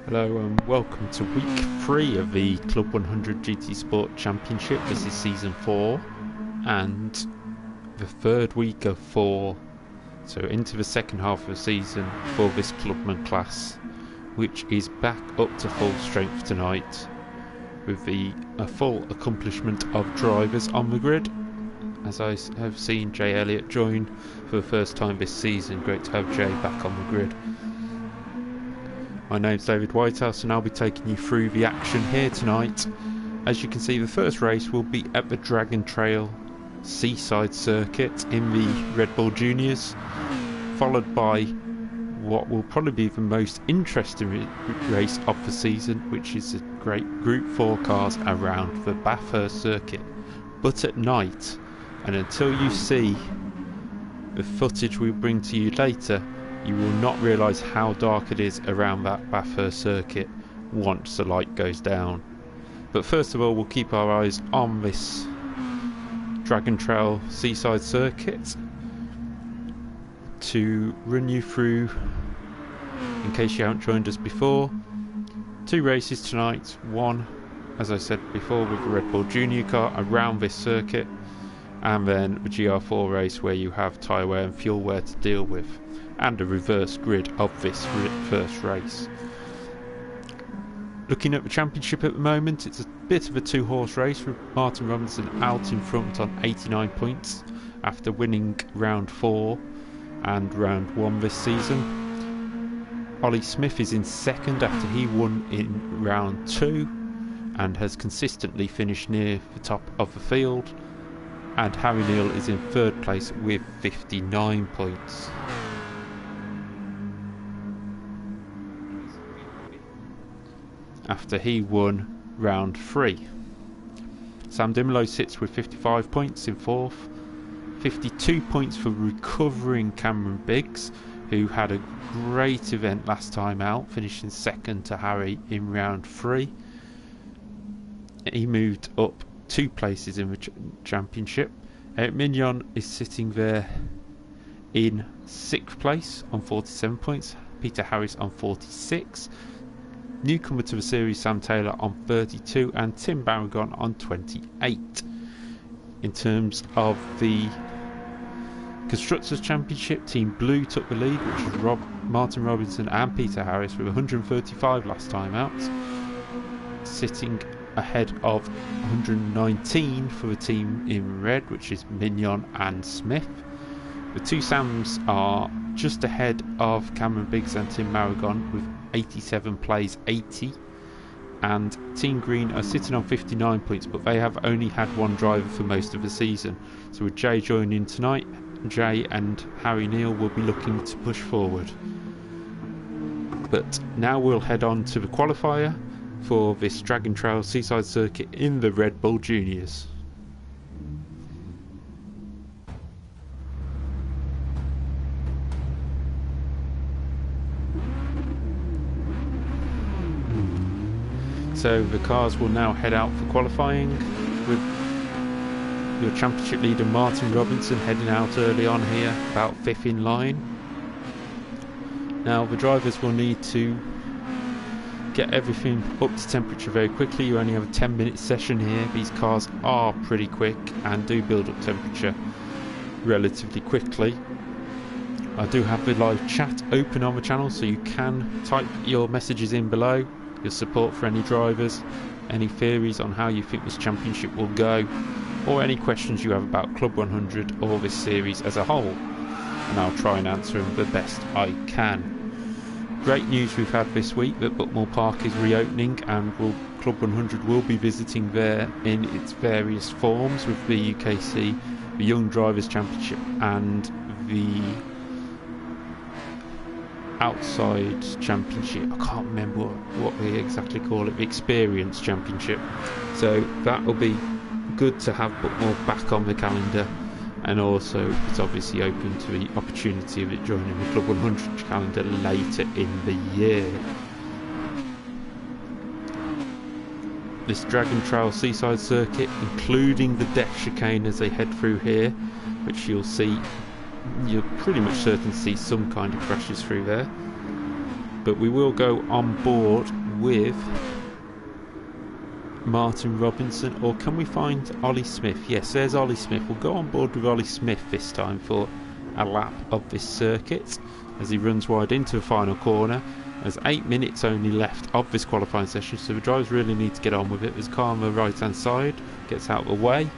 Hello and welcome to week 3 of the Club 100 GT Sport Championship. This is season 4 and the third week of 4, so into the second half of the season for this clubman class, which is back up to full strength tonight with a full accomplishment of drivers on the grid. As I have seen Jay Elliott join for the first time this season, great to have Jay back on the grid. My name's David Whitehouse and I'll be taking you through the action here tonight. As you can see, the first race will be at the Dragon Trail Seaside Circuit in the Red Bull Juniors, followed by what will probably be the most interesting race of the season, which is a great Group 4 cars around the Bathurst Circuit, but at night. And until you see the footage we'll bring to you later, you will not realise how dark it is around that Bathurst circuit once the light goes down. But first of all, we'll keep our eyes on this Dragon Trail Seaside Circuit to run you through, in case you haven't joined us before, 2 races tonight. One, as I said before, with the Red Bull Junior car around this circuit, and then the GR4 race where you have tyre wear and fuel wear to deal with, and a reverse grid of this first race. Looking at the championship at the moment, it's a bit of a 2-horse race with Martyn Robinson out in front on 89 points after winning round 4 and round 1 this season. Olly Smith is in second after he won in round 2 and has consistently finished near the top of the field, and Neale is in third place with 59 points. After he won round 3. Sam Dimolo sits with 55 points in 4th, 52 points for recovering Cameron Biggs, who had a great event last time out, finishing second to Harry in round 3. He moved up 2 places in the championship. Eric Mignon is sitting there in 6th place on 47 points, Peter Harris on 46, newcomer to the series Sam Taylor on 32, and Tim Barragon on 28. In terms of the Constructors' Championship, Team Blue took the lead, which was Martyn Robinson and Peter Harris with 135 last time out, sitting ahead of 119 for the team in red, which is Mignon and Smith. The 2 Sams are just ahead of Cameron Biggs and Tim Barragon with 87 plays 80, and Team Green are sitting on 59 points, but they have only had 1 driver for most of the season. So with Jay joining tonight, Jay and Neale will be looking to push forward. But now we'll head on to the qualifier for this Dragon Trail Seaside Circuit in the Red Bull Juniors. So the cars will now head out for qualifying, with your championship leader Martyn Robinson heading out early on here, about 5th in line. Now the drivers will need to get everything up to temperature very quickly. You only have a 10-minute session here. These cars are pretty quick and do build up temperature relatively quickly. I do have the live chat open on the channel, so you can type your messages in below, your support for any drivers, any theories on how you think this championship will go, or any questions you have about Club 100 or this series as a whole, and I'll try and answer them the best I can. Great news we've had this week that Buckmore Park is reopening, and Club 100 will be visiting there in its various forms with the UKC, the Young Drivers Championship, and the Outside Championship. I can't remember what they exactly call it, the Experience Championship. So that will be good to have Buckmore back on the calendar, and also it's obviously open to the opportunity of it joining the Club 100 calendar later in the year. This Dragon Trail Seaside Circuit, including the death chicane as they head through here, which you'll see, you're pretty much certain to see some kind of crashes through there. But we will go on board with Martyn Robinson, or can we find Olly Smith? Yes, there's Olly Smith. We'll go on board with Olly Smith this time for a lap of this circuit as he runs wide into the final corner. There's 8 minutes only left of this qualifying session, so the drivers really need to get on with it. There's a car on the right hand side, gets out of the way,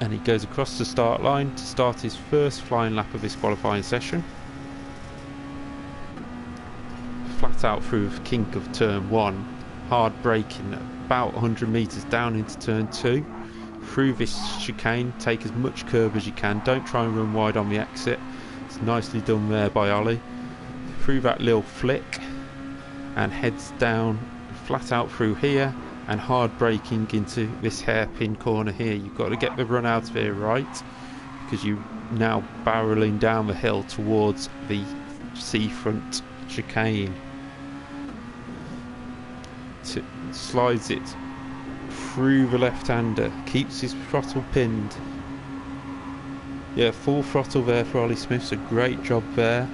and he goes across the start line to start his first flying lap of this qualifying session. Flat out through the kink of turn 1, hard braking about 100 metres down into turn 2. Through this chicane, take as much curb as you can, don't try and run wide on the exit. It's nicely done there by Olly. Through that little flick and heads down flat out through here, and hard braking into this hairpin corner here. You've got to get the run out of here right, because you're now barreling down the hill towards the seafront chicane. Slides it through the left-hander, keeps his throttle pinned. Yeah, full throttle there for Olly Smith, so great job there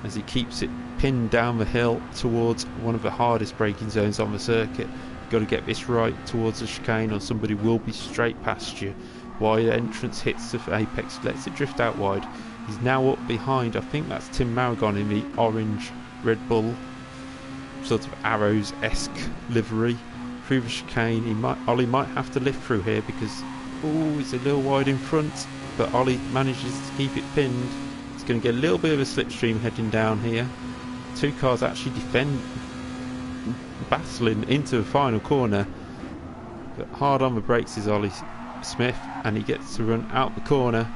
as he keeps it pinned down the hill towards one of the hardest braking zones on the circuit. You've got to get this right towards the chicane or somebody will be straight past you. Wide entrance hits the apex, lets it drift out wide. He's now up behind, I think that's Tim Maragon in the orange Red Bull sort of Arrows-esque livery. Through the chicane, Olly might have to lift through here because it's a little wide in front, but Olly manages to keep it pinned. It's going to get a little bit of a slipstream heading down here. Two cars actually battling into the final corner, but hard on the brakes is Olly Smith, and he gets to run out the corner,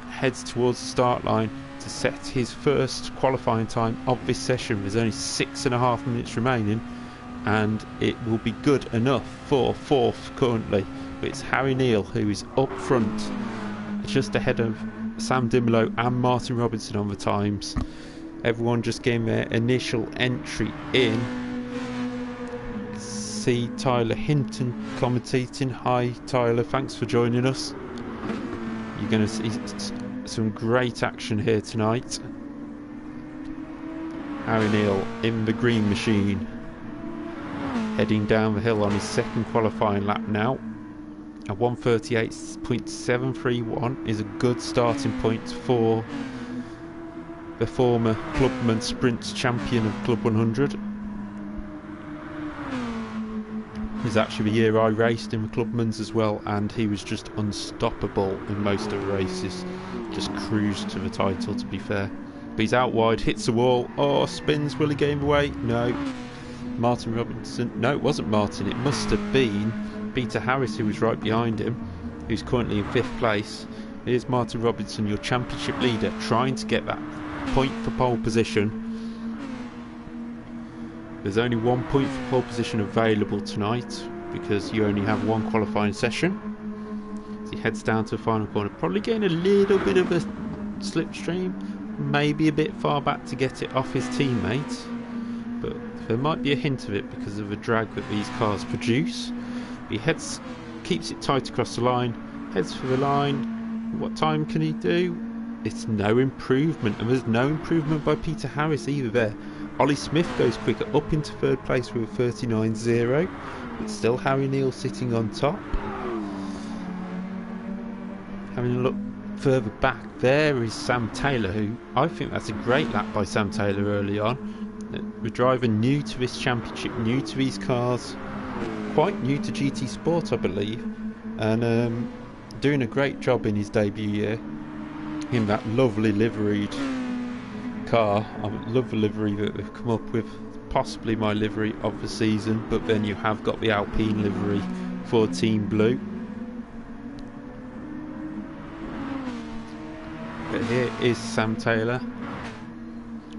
heads towards the start line to set his first qualifying time of this session. There's only 6.5 minutes remaining, and it will be good enough for 4th currently. But it's Harry Neale who is up front, just ahead of Sam Dimolo and Martyn Robinson on the times. Everyone just getting their initial entry in. See Tyler Hinton commentating. Hi Tyler, thanks for joining us. You're going to see some great action here tonight. Harry Neale in the green machine, heading down the hill on his second qualifying lap now. A 1:38.731 is a good starting point for the former Clubman Sprint champion of Club 100. It was actually the year I raced in the Clubmans as well, and he was just unstoppable in most of the races. Just cruised to the title, to be fair. But he's out wide, hits the wall. Oh, spins, will he get in the way? No. Martyn Robinson. No, it wasn't Martyn. It must have been Peter Harris, who was right behind him, who's currently in 5th place. Here's Martyn Robinson, your championship leader, trying to get that point for pole position. There's only 1 point for pole position available tonight because you only have one qualifying session. So he heads down to the final corner, probably getting a little bit of a slipstream, maybe a bit far back to get it off his teammates, but there might be a hint of it because of the drag that these cars produce. He keeps it tight across the line, heads for the line. What time can he do? It's no improvement, and there's no improvement by Peter Harris either there. Olly Smith goes quicker, up into 3rd place with a 39.0, but still Harry Neale sitting on top. Having a look further back, there is Sam Taylor, who I think that's a great lap by Sam Taylor early on. The driver new to this championship, new to these cars, quite new to GT Sport I believe, and doing a great job in his debut year in that lovely liveried car. I love the livery that they've come up with, possibly my livery of the season, but then you have got the Alpine livery for Team Blue. But here is Sam Taylor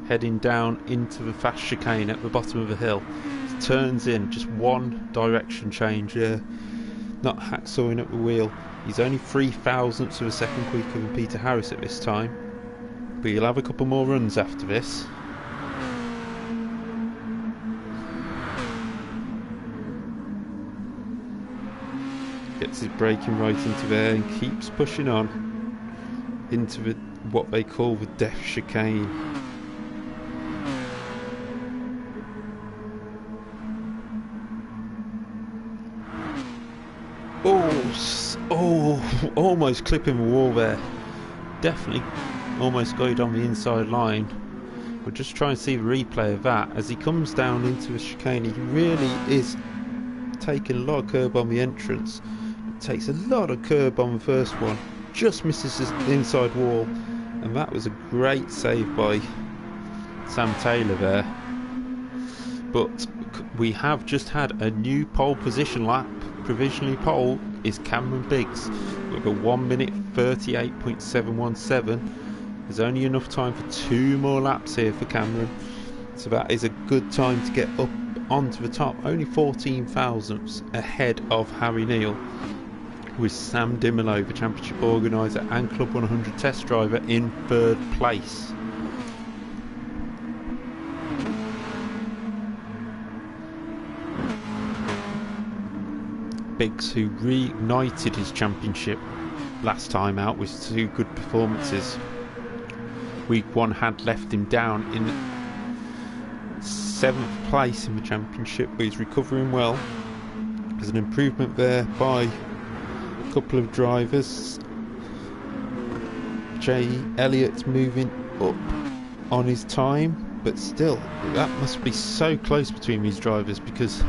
heading down into the fast chicane at the bottom of the hill. He turns in, just one direction change, not hacksawing up the wheel. He's only 0.003 of a second quicker than Peter Harris at this time, but he'll have a couple more runs after this. Gets his braking right into there and keeps pushing on into what they call the death chicane. Oh, almost clipping the wall there. Definitely almost got it on the inside line. We'll just try and see the replay of that. As he comes down into the chicane, he really is taking a lot of curb on the entrance. Takes a lot of curb on the first one. Just misses the inside wall. And that was a great save by Sam Taylor there. But we have just had a new pole position lap. Provisionally pole is Cameron Biggs with a 1 minute 38.717. There's only enough time for 2 more laps here for Cameron, so that is a good time to get up onto the top. Only 14 thousandths ahead of Harry Neale, with Sam Dimolo, the championship organiser and Club 100 test driver, in 3rd place. Biggs, who reignited his championship last time out with 2 good performances. Week 1 had left him down in 7th place in the championship, but he's recovering well. There's an improvement there by a couple of drivers. Jay Elliott moving up on his time, but still that must be so close between these drivers, because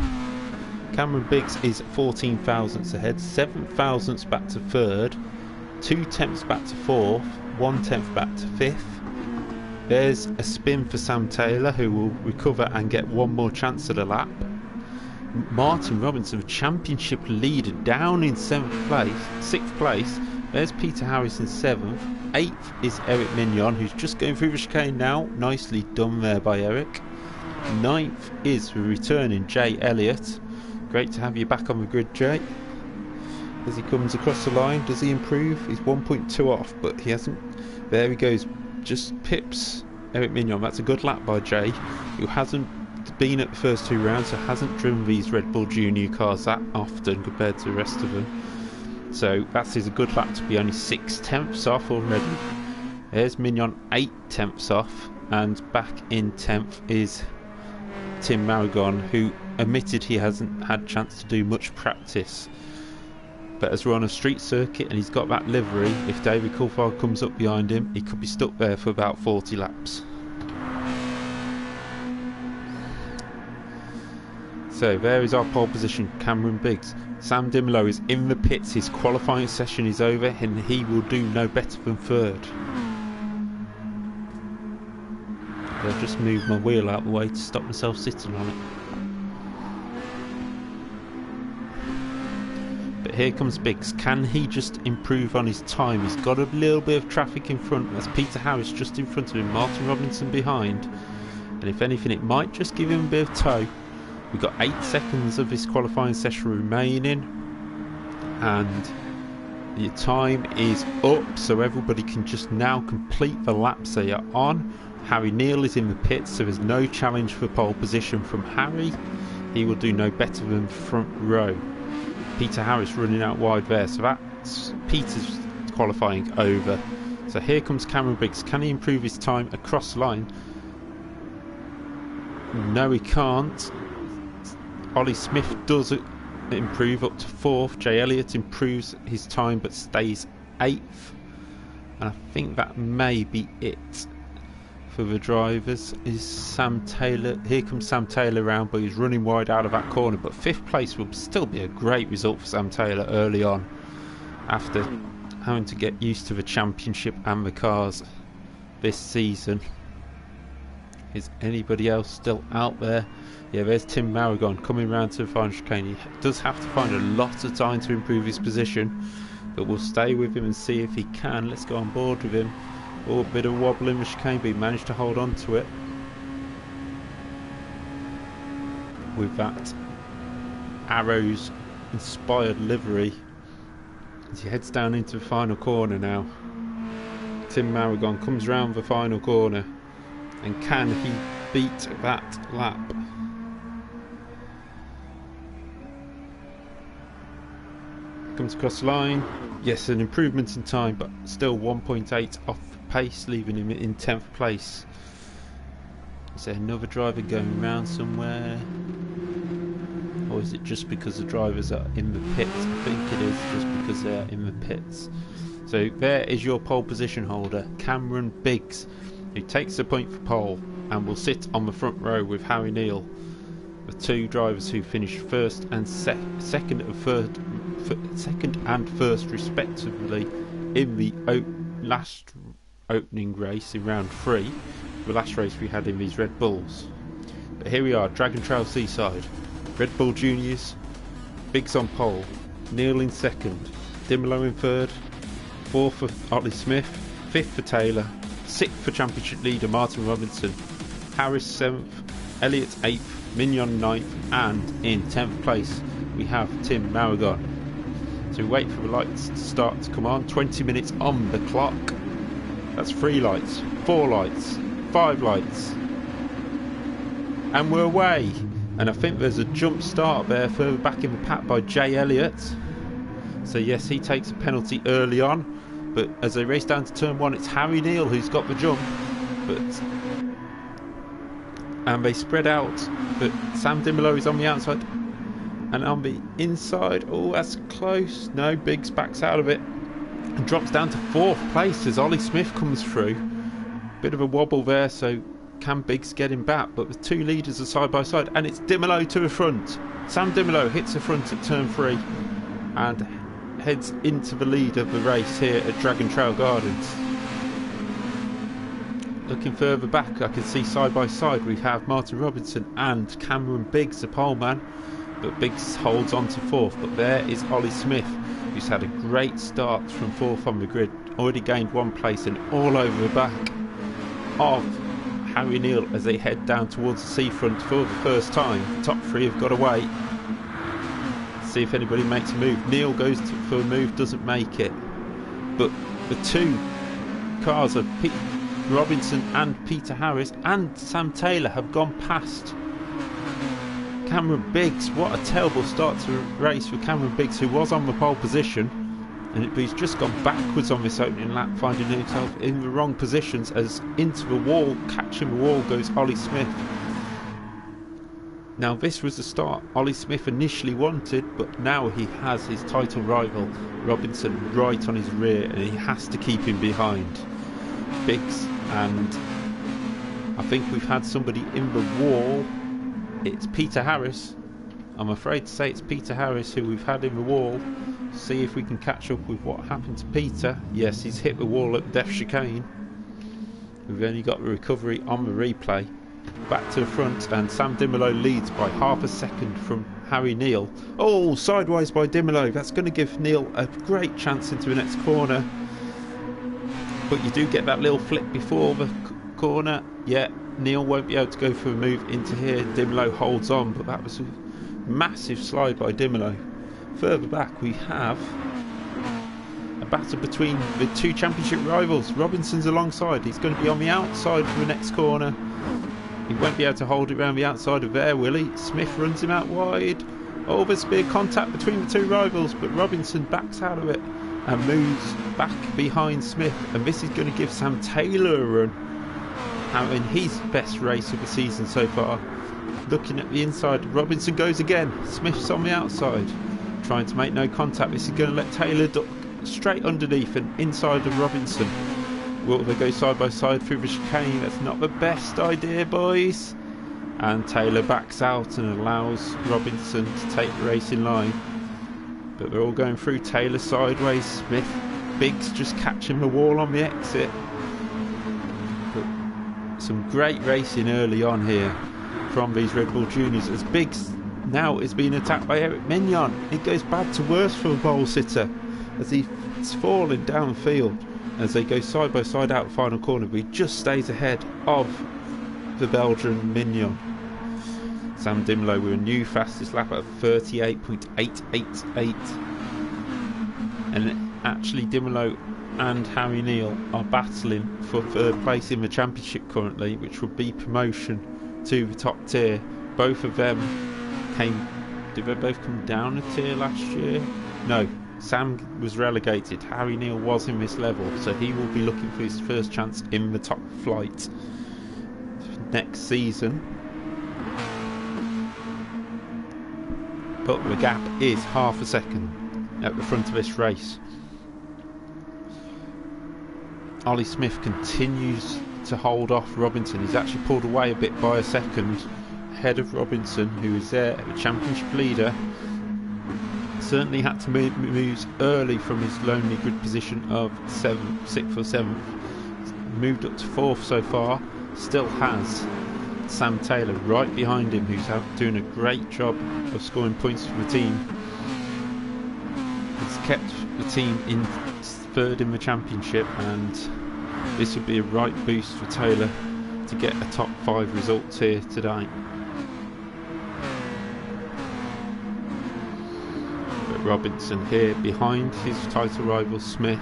Cameron Biggs is 14 thousandths ahead, 7 thousandths back to 3rd, 2 tenths back to 4th, 1 tenth back to 5th. There's a spin for Sam Taylor, who will recover and get 1 more chance at a lap. Martyn Robinson, championship leader, down in 6th place. There's Peter Harris in 7th. 8th is Eric Mignon, who's just going through the chicane now. Nicely done there by Eric. 9th is the returning Jay Elliott. Great to have you back on the grid, Jay. As he comes across the line, does he improve? He's 1.2 off, but he hasn't. There he goes, just pips Eric Mignon. That's a good lap by Jay, who hasn't been at the first 2 rounds, so hasn't driven these Red Bull Junior cars that often compared to the rest of them. So that is a good lap to be only 6 tenths off already. There's Mignon 8 tenths off, and back in 10th is Tim Maragon, who admitted he hasn't had a chance to do much practice. But as we're on a street circuit and he's got that livery, if David Coulthard comes up behind him, he could be stuck there for about 40 laps. So there is our pole position, Cameron Biggs. Sam Dimolo is in the pits, his qualifying session is over, and he will do no better than 3rd. I'll just move my wheel out of the way to stop myself sitting on it. But here comes Biggs. Can he just improve on his time? He's got a little bit of traffic in front. That's Peter Harris just in front of him, Martyn Robinson behind. And if anything, it might just give him a bit of tow. We've got 8 seconds of this qualifying session remaining, and the time is up, so everybody can just now complete the laps they are on. Harry Neale is in the pits, so there's no challenge for pole position from Harry. He will do no better than front row. Peter Harris running out wide there, so that's Peter's qualifying over. So here comes Cameron Biggs. Can he improve his time across the line? No, he can't. Olly Smith does improve up to 4th. Jay Elliott improves his time but stays 8th. And I think that may be it for the drivers. Is Sam Taylor. Here comes Sam Taylor round, but he's running wide out of that corner. But 5th place will still be a great result for Sam Taylor early on, after having to get used to the championship and the cars this season. Is anybody else still out there? Yeah, there's Tim Maragon coming round to the final chicane. He does have to find a lot of time to improve his position, but we'll stay with him and see if he can. Let's go on board with him. Oh, a bit of wobble in the chicane, but he managed to hold on to it with that Arrows inspired livery as he heads down into the final corner now. Tim Maragon comes round the final corner, and can he beat that lap? Comes across the line. Yes, an improvement in time, but still 1.8 off pace, leaving him in 10th place. Is there another driver going around somewhere? Or is it just because the drivers are in the pits? I think it is just because they are in the pits. So there is your pole position holder, Cameron Biggs, who takes the point for pole and will sit on the front row with Harry Neale, the two drivers who finished first and second and first respectively in the last opening race in round 3, the last race we had in these Red Bulls. But here we are, Dragon Trail Seaside, Red Bull Juniors, Biggs on pole, Neale in second, Dimolo in third, fourth for Olly Smith, fifth for Taylor, sixth for championship leader Martyn Robinson, Harris 7th, Elliott 8th, Mignon 9th, and in 10th place we have Tim Maragon. So we wait for the lights to start to come on. 20 minutes on the clock. That's 3 lights, 4 lights, 5 lights, and we're away. And I think there's a jump start there further back in the pack by Jay Elliott. So yes, he takes a penalty early on, but as they race down to turn 1, it's Harry Neale who's got the jump. And they spread out, but Sam Dimolo is on the outside, and on the inside, oh, that's close. No, Biggs backs out of it and drops down to 4th place as Olly Smith comes through. Bit of a wobble there, so can Biggs get him back? But the two leaders are side by side, and it's Dimolo to the front. Sam Dimolo hits the front at turn 3 and heads into the lead of the race here at Dragon Trail Gardens. Looking further back, I can see side by side we have Martyn Robinson and Cameron Biggs, the poleman, but Biggs holds on to 4th. But there is Olly Smith, who's had a great start from 4th on the grid, already gained 1 place and all over the back of Harry Neale as they head down towards the seafront for the first time. The top 3 have got away. See if anybody makes a move. Neale goes for a move, doesn't make it, but the 2 cars of Robinson and Peter Harris and Sam Taylor have gone past Cameron Biggs. What a terrible start to the race for Cameron Biggs, who was on the pole position, and he's just gone backwards on this opening lap, finding himself in the wrong positions as into the wall, catching the wall goes Olly Smith. Now this was the start Olly Smith initially wanted, but now he has his title rival Robinson right on his rear and he has to keep him behind Biggs. And I think we've had somebody in the wall. It's Peter Harris. I'm afraid to say it's Peter Harris who we've had in the wall. See if we can catch up with what happened to Peter. Yes, he's hit the wall at Death Chicane. We've only got the recovery on the replay. Back to the front, and Sam Dimolo leads by half a second from Harry Neale. Oh, sideways by Dimolo. That's going to give Neale a great chance into the next corner. But you do get that little flip before the corner. Yeah, Neale won't be able to go for a move into here. Dimolo holds on, but that was a massive slide by Dimolo. Further back we have a battle between the 2 championship rivals. Robinson's alongside. He's going to be on the outside for the next corner. He won't be able to hold it around the outside of there, will he? Smith runs him out wide. Oh, there's been contact between the 2 rivals, but Robinson backs out of it and moves back behind Smith, and this is going to give Sam Taylor a run, having his best race of the season so far. Looking at the inside, Robinson goes again. Smith's on the outside, trying to make no contact. This is going to let Taylor duck straight underneath and inside of Robinson. Will they go side by side through the chicane? That's not the best idea, boys. And Taylor backs out and allows Robinson to take the race in line. But they're all going through. Taylor sideways, Smith, Biggs just catching the wall on the exit. But some great racing early on here from these Red Bull Juniors, as Biggs now is being attacked by Eric Mignon. It goes bad to worse for the pole sitter as he's falling downfield as they go side by side out the final corner, but he just stays ahead of the Belgian Mignon. Sam Dimolo with a new fastest lap at 38.888, and actually Dimolo and Harry Neale are battling for 3rd place in the championship currently, which would be promotion to the top tier. Both of them did they both come down a tier last year? No, Sam was relegated. Harry Neale was in this level, so he will be looking for his first chance in the top flight next season. but the gap is half a second at the front of this race. Olly Smith continues to hold off Robinson. He's actually pulled away a bit by a second ahead of Robinson, who is there, the championship leader. Certainly had to move moves early from his lonely grid position of 6th or 7th. Moved up to 4th so far. Still has Sam Taylor right behind him, who's doing a great job of scoring points for the team. He's kept the team in 3rd in the championship, and this would be a right boost for Taylor to get a top 5 results here today. But Robinson here behind his title rival Smith.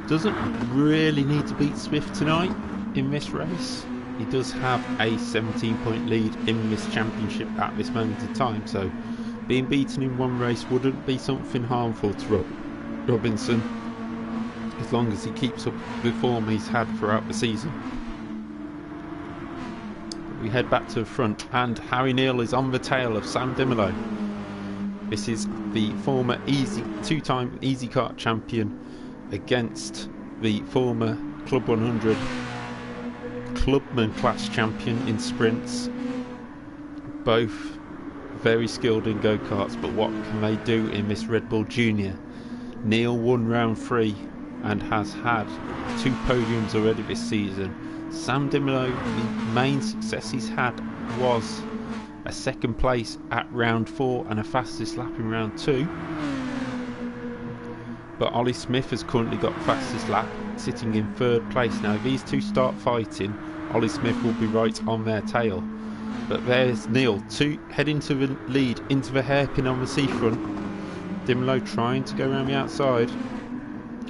Doesn't really need to beat Smith tonight in this race. He does have a 17-point lead in this championship at this moment in time, so being beaten in one race wouldn't be something harmful to Robinson, as long as he keeps up the form he's had throughout the season. We head back to the front, and Harry Neale is on the tail of Sam Dimolo. This is the former two-time Easy Kart champion against the former Club 100 Clubman class champion in sprints. Both very skilled in go-karts, but what can they do in this Red Bull Junior? Neale won round 3 and has had 2 podiums already this season. Sam Dimolo, the main success he's had was a 2nd place at round 4 and a fastest lap in round 2. But Olly Smith has currently got fastest lap, sitting in 3rd place. Now if these two start fighting, Olly Smith will be right on their tail. But there's Neale heading to the lead, into the hairpin on the seafront. Dimolo trying to go around the outside.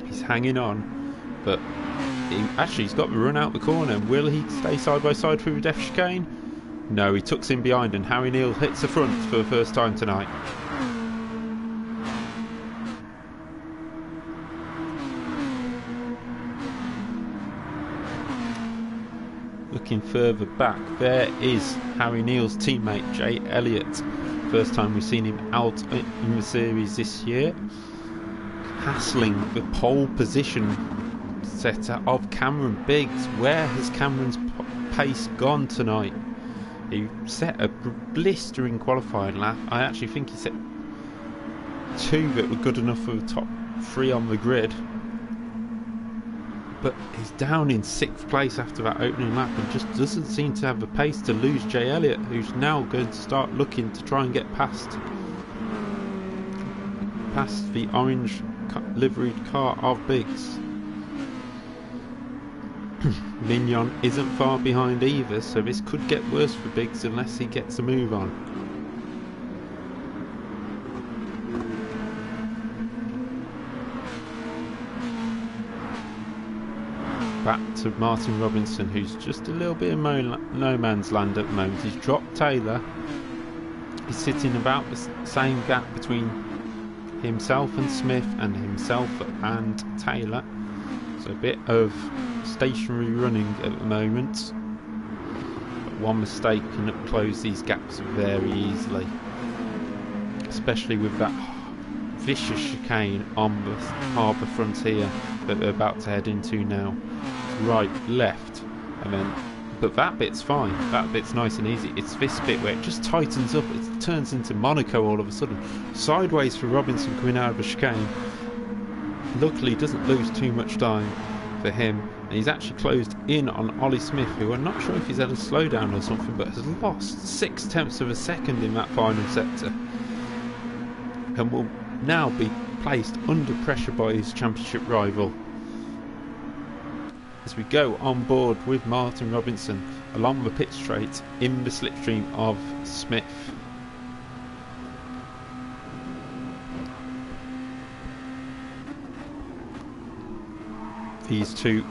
He's hanging on, but he's got the run out the corner. Will he stay side by side through the death chicane? No, he tucks in behind, and Harry Neale hits the front for the first time tonight. Looking further back, there is Harry Neale's teammate Jay Elliott. First time we've seen him out in the series this year, hassling the pole position setter of Cameron Biggs. Where has Cameron's pace gone tonight? He set a blistering qualifying lap. I actually think he set 2 that were good enough for the top 3 on the grid. But he's down in 6th place after that opening lap and just doesn't seem to have the pace to lose Jay Elliott, who's now going to start looking to try and get past the orange liveried car of Biggs. Mignon isn't far behind either, so this could get worse for Biggs unless he gets a move on. Back to Martyn Robinson, who's just a little bit of no man's land at the moment. He's dropped Taylor. He's sitting about the same gap between himself and Smith and himself and Taylor. So a bit of stationary running at the moment. But one mistake can close these gaps very easily. Especially with that vicious chicane on the harbour frontier that they're about to head into now. Right, left, and then, but that bit's fine. That bit's nice and easy. It's this bit where it just tightens up. It turns into Monaco all of a sudden. Sideways for Robinson coming out of the chicane. Luckily, doesn't lose too much time for him. And he's actually closed in on Olly Smith, who I'm not sure if he's had a slowdown or something, but has lost 0.6 of a second in that final sector, and will now be placed under pressure by his championship rival. As we go on board with Martyn Robinson along the pit straight in the slipstream of Smith. These two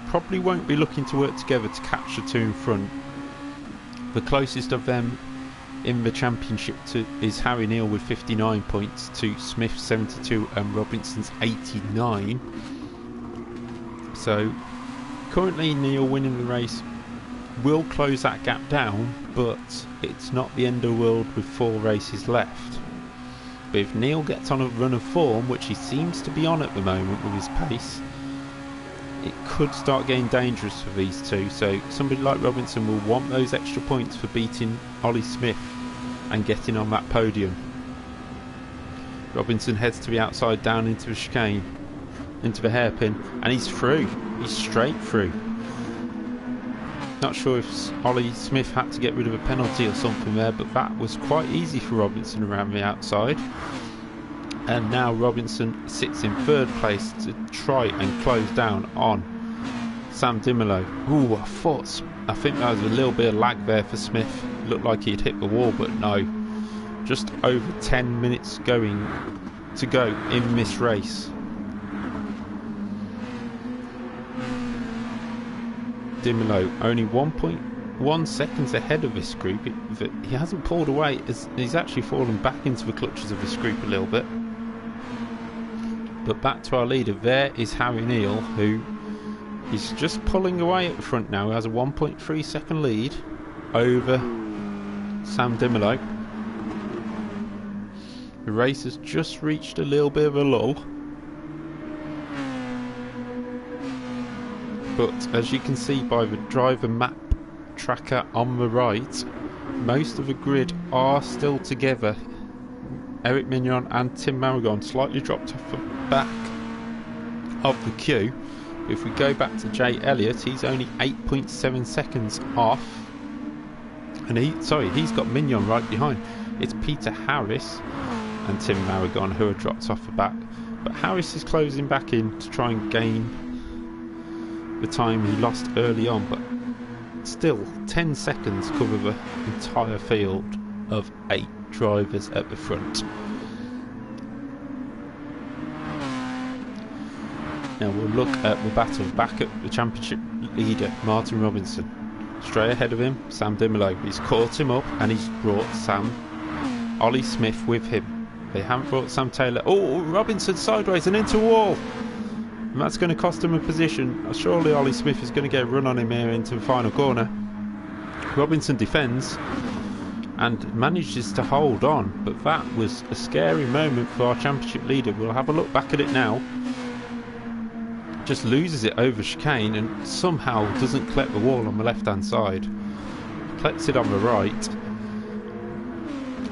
probably won't be looking to work together to catch the 2 in front. The closest of them in the championship is Harry Neale with 59 points to Smith's 72 and Robinson's 89. So currently Neale winning the race will close that gap down, but it's not the end of the world with 4 races left. But if Neale gets on a run of form, which he seems to be on at the moment with his pace, it could start getting dangerous for these two. So somebody like Robinson will want those extra points for beating Olly Smith and getting on that podium. Robinson heads to the outside, down into the chicane, into the hairpin, and he's through. He's straight through. Not sure if Olly Smith had to get rid of a penalty or something there, but that was quite easy for Robinson around the outside. And now Robinson sits in 3rd place to try and close down on Sam Dimolo. Ooh, I think there was a little bit of lag there for Smith. Looked like he'd hit the wall, but no. Just over 10 minutes to go in this race. Dimolo only 1.1 seconds ahead of this group. He hasn't pulled away, he's actually fallen back into the clutches of this group a little bit. But back to our leader, there is Harry Neale, who is just pulling away at the front now. He has a 1.3 second lead over Sam Dimolo. The race has just reached a little bit of a lull. But as you can see by the driver map tracker on the right, most of the grid are still together. Eric Mignon and Tim Maragon slightly dropped off the back of the queue. If we go back to Jay Elliott, he's only 8.7 seconds off. And he's got Mignon right behind. It's Peter Harris and Tim Maragon who are dropped off the back. But Harris is closing back in to try and gain the time he lost early on, but still 10 seconds cover the entire field of 8 drivers at the front. Now we'll look at the battle back at the championship leader Martyn Robinson. Straight ahead of him, Sam Dimolo. He's caught him up and he's brought Olly Smith with him. They haven't brought Sam Taylor. Oh, Robinson sideways and into a wall. And that's going to cost him a position. Surely Olly Smith is going to get a run on him here into the final corner. Robinson defends and manages to hold on, but that was a scary moment for our championship leader. We'll have a look back at it now. Just loses it over chicane and somehow doesn't collect the wall on the left hand side. Collects it on the right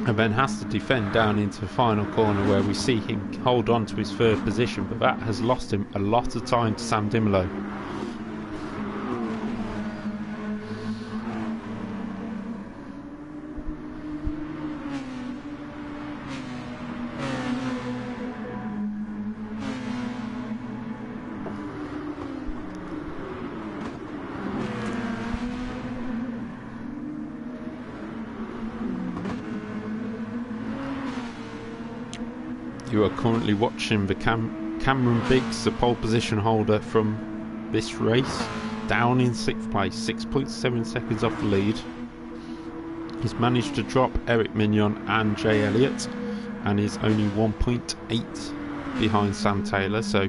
and then has to defend down into the final corner, where we see him hold on to his 3rd position, but that has lost him a lot of time to Sam Dimolo. You are currently watching the Cameron Biggs, the pole position holder from this race, down in 6th place, 6.7 seconds off the lead. He's managed to drop Eric Mignon and Jay Elliott and is only 1.8 behind Sam Taylor, so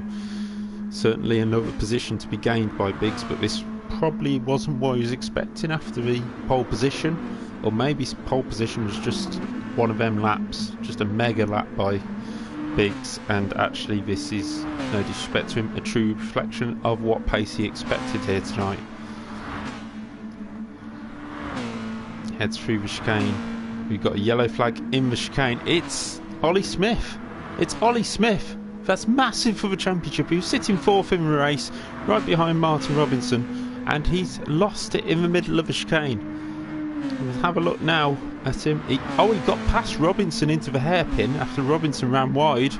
certainly another position to be gained by Biggs, but this probably wasn't what he was expecting after the pole position, or maybe pole position was just one of them laps, just a mega lap by Biggs, and actually this is, no disrespect to him, a true reflection of what pace he expected here tonight. Heads through the chicane. We've got a yellow flag in the chicane. It's Olly Smith. It's Olly Smith. That's massive for the championship. He was sitting 4th in the race, right behind Martyn Robinson, and he's lost it in the middle of the chicane. We'll have a look now at him. He got past Robinson into the hairpin after Robinson ran wide.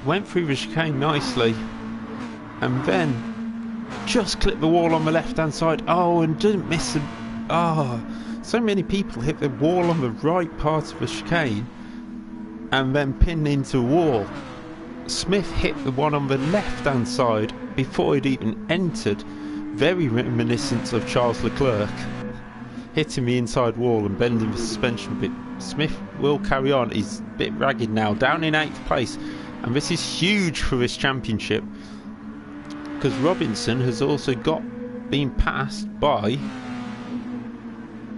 Went through the chicane nicely and then just clipped the wall on the left hand side. Oh, and didn't miss him. Oh, so many people hit the wall on the right part of the chicane and then pinned into a wall. Smith hit the one on the left hand side before he'd even entered. Very reminiscent of Charles Leclerc, hitting the inside wall and bending the suspension bit. Smith will carry on. He's a bit ragged now, down in 8th place, and this is huge for this championship because Robinson has also got being passed by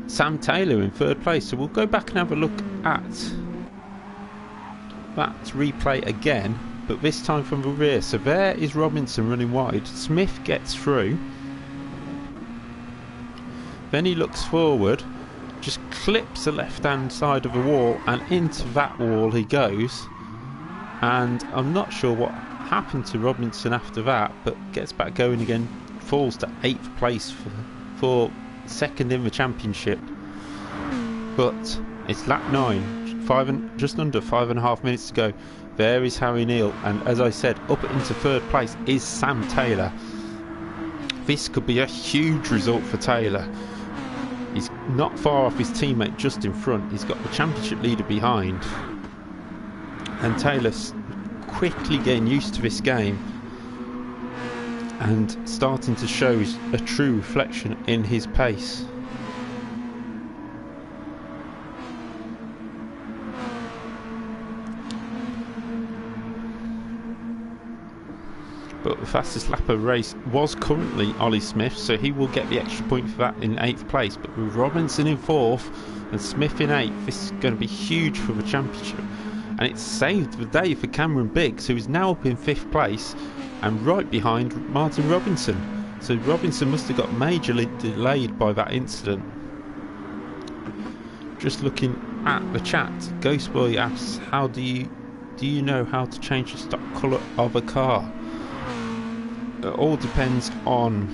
Sam Taylor in third place. So we'll go back and have a look at that replay again, but this time from the rear. So there is Robinson running wide. Smith gets through. Then he looks forward, just clips the left hand side of the wall, and into that wall he goes. And I'm not sure what happened to Robinson after that, but gets back going again, falls to 8th place for second in the championship. But it's lap 9, just under 5.5 minutes to go. There is Harry Neale, and as I said, up into third place is Sam Taylor. This could be a huge result for Taylor. He's not far off his teammate just in front. He's got the championship leader behind, and Taylor's quickly getting used to this game and starting to show a true reflection in his pace. But the fastest lap of the race was currently Olly Smith, so he will get the extra point for that in 8th place. But with Robinson in 4th and Smith in 8th, this is going to be huge for the championship. And it saved the day for Cameron Biggs, who is now up in 5th place and right behind Martyn Robinson. So Robinson must have got majorly delayed by that incident. Just looking at the chat, Ghostboy asks, "How do you know how to change the stock colour of a car?" It all depends on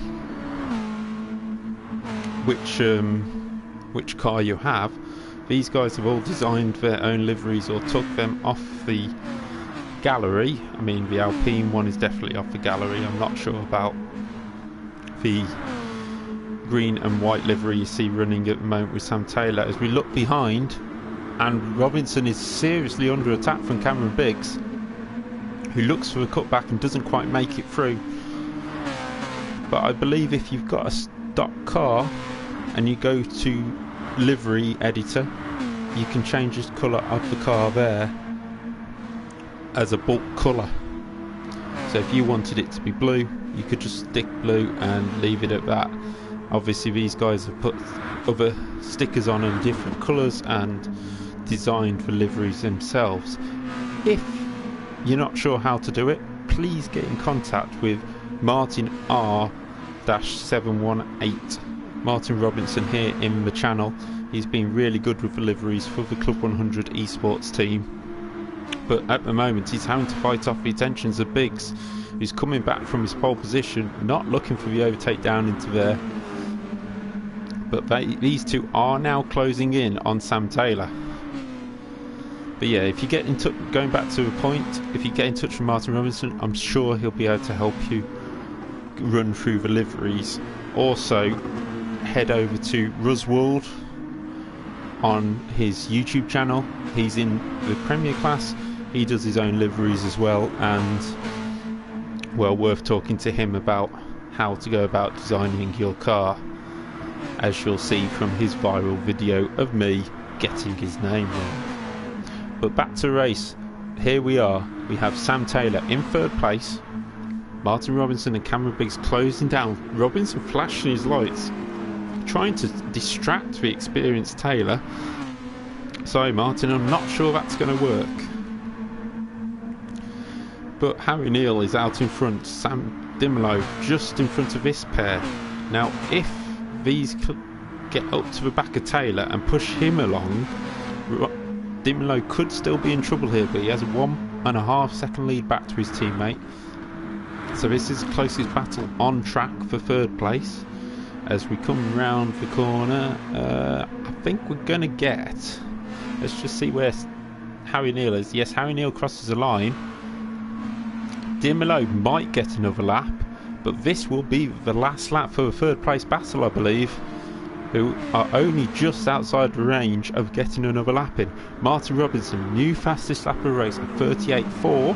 which car you have. These guys have all designed their own liveries or took them off the gallery. I mean, the Alpine one is definitely off the gallery. I'm not sure about the green and white livery you see running at the moment with Sam Taylor. As we look behind, and Robinson is seriously under attack from Cameron Biggs, who looks for a cutback and doesn't quite make it through. But I believe if you've got a stock car and you go to livery editor, you can change the colour of the car there as a bulk colour. So if you wanted it to be blue, you could just stick blue and leave it at that. Obviously these guys have put other stickers on in different colours and designed the liveries themselves. If you're not sure how to do it, please get in contact with Martyn R-718. Martyn Robinson here in the channel. He's been really good with the liveries for the Club 100 esports team, but at the moment he's having to fight off the attentions of Biggs, who's coming back from his pole position, not looking for the overtake down into there. But these two are now closing in on Sam Taylor. But yeah, if you get in touch, going back to a point, if you get in touch with Martyn Robinson, I'm sure he'll be able to help you run through the liveries. Also, head over to Rusworld on his YouTube channel. He's in the Premier class. He does his own liveries as well, and well worth talking to him about how to go about designing your car, as you'll see from his viral video of me getting his name wrong. But back to the race. Here we are. We have Sam Taylor in 3rd place, Martyn Robinson and Cameron Biggs closing down. Robinson flashing his lights, trying to distract the experienced Taylor. Sorry Martyn, I'm not sure that's going to work. But Harry Neale is out in front, Sam Dimlow just in front of this pair. Now if these get up to the back of Taylor and push him along, Dimlow could still be in trouble here, but he has a 1.5 second lead back to his teammate. So this is the closest battle on track for 3rd place. As we come round the corner, I think we're going to get... Let's just see where Harry Neale is. Yes, Harry Neale crosses the line. Dimlow might get another lap, but this will be the last lap for the 3rd place battle, I believe, who are only just outside the range of getting another lap in. Martyn Robinson, new fastest lap of the race at 38.4.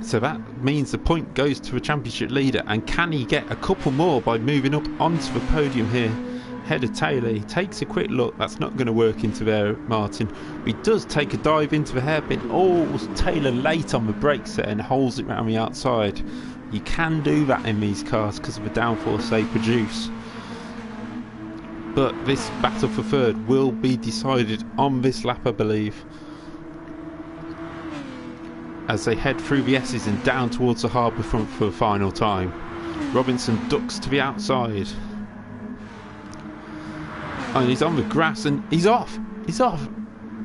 So that means the point goes to a championship leader, and can he get a couple more by moving up onto the podium here ahead of Taylor? He takes a quick look. That's not going to work into there, Martyn. He does take a dive into the hairpin. Oh, Taylor late on the brakes there and holds it round the outside. You can do that in these cars because of the downforce they produce. But this battle for third will be decided on this lap, I believe, as they head through the S's and down towards the harbour front for the final time. Robinson ducks to the outside. And he's on the grass and he's off. He's off.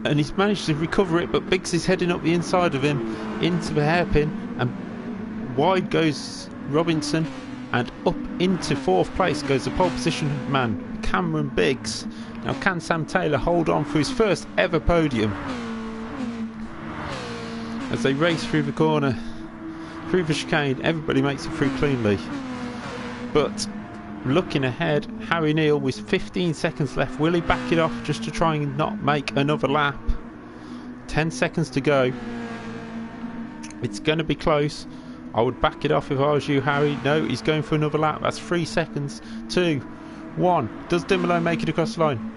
And he's managed to recover it, but Biggs is heading up the inside of him into the hairpin, and wide goes Robinson, and up into fourth place goes the pole position man, Cameron Biggs. Now, can Sam Taylor hold on for his first ever podium? As they race through the corner, through the chicane, everybody makes it through cleanly. But looking ahead, Harry Neale with 15 seconds left. Will he back it off just to try and not make another lap? 10 seconds to go. It's going to be close. I would back it off if I was you, Harry. No, he's going for another lap. That's 3 seconds. 2, 1. Does Dimolo make it across the line?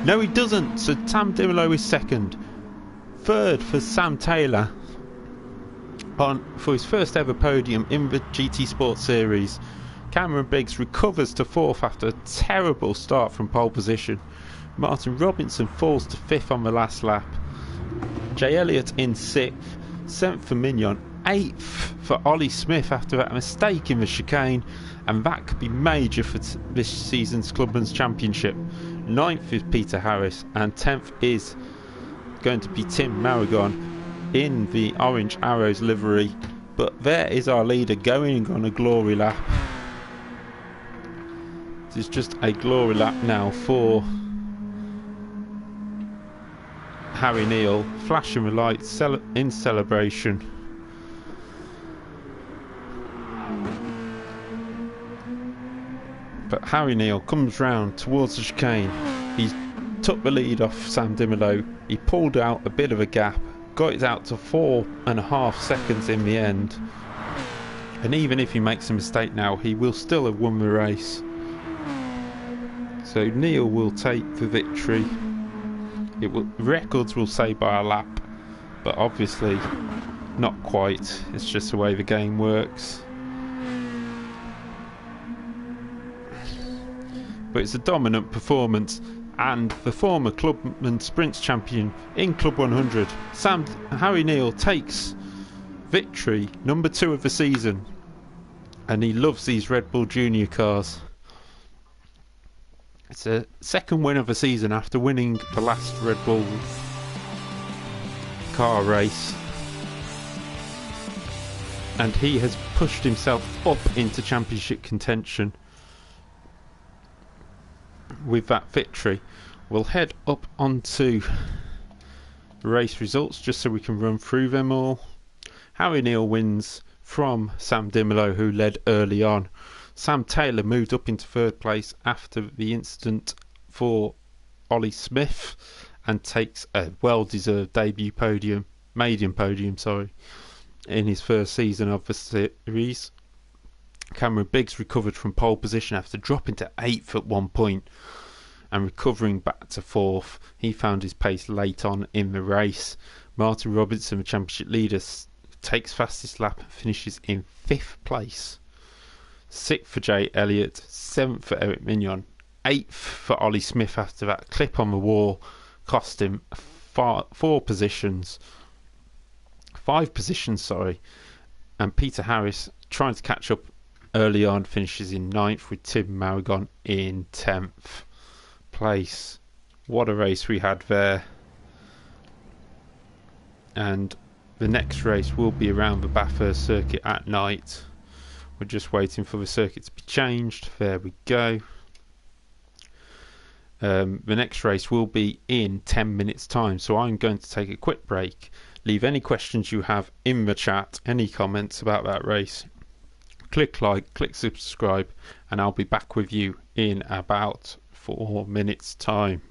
No, he doesn't. So Sam Dimolo is second. Third for Sam Taylor for his first ever podium in the GT Sport Series. Cameron Biggs recovers to fourth after a terrible start from pole position. Martyn Robinson falls to fifth on the last lap. Jay Elliott in sixth. Seventh for Mignon. Eighth for Olly Smith after that mistake in the chicane, and that could be major for this season's Club100 Championship. Ninth is Peter Harris, and 10th is going to be Tim Maragon in the Orange Arrows livery. But there is our leader going on a glory lap. It is just a glory lap now for Harry Neale, flashing the lights in celebration. But Harry Neale comes round towards the chicane. He's took the lead off Sam Dimolo. He pulled out a bit of a gap, got it out to 4.5 seconds in the end. And even if he makes a mistake now, he will still have won the race. So Neale will take the victory. Records will say by a lap, but obviously not quite. It's just the way the game works. But it's a dominant performance, and the former Clubman Sprints champion in Club 100, Harry Neale, takes victory number 2 of the season, and he loves these Red Bull Junior cars. It's a second win of the season after winning the last Red Bull car race, and he has pushed himself up into championship contention with that victory. We'll head up onto race results just so we can run through them all. Harry Neale wins from Sam Dimolo, who led early on. Sam Taylor moved up into third place after the incident for Olly Smith, and takes a well-deserved debut podium, maiden podium, in his first season of the series. Cameron Biggs recovered from pole position after dropping to 8th at one point, and recovering back to 4th. He found his pace late on in the race. Martyn Robinson, the championship leader, takes fastest lap and finishes in 5th place. 6th for Jay Elliott, 7th for Eric Mignon, 8th for Olly Smith after that clip on the wall cost him 5 positions, and Peter Harris, trying to catch up early on, finishes in 9th with Tim Maragon in 10th place. What a race we had there. And the next race will be around the Bathurst circuit at night. We're just waiting for the circuit to be changed. There we go. The next race will be in 10 minutes time, so I'm going to take a quick break. Leave any questions you have in the chat, any comments about that race. Click like, click subscribe, and I'll be back with you in about 4 minutes time.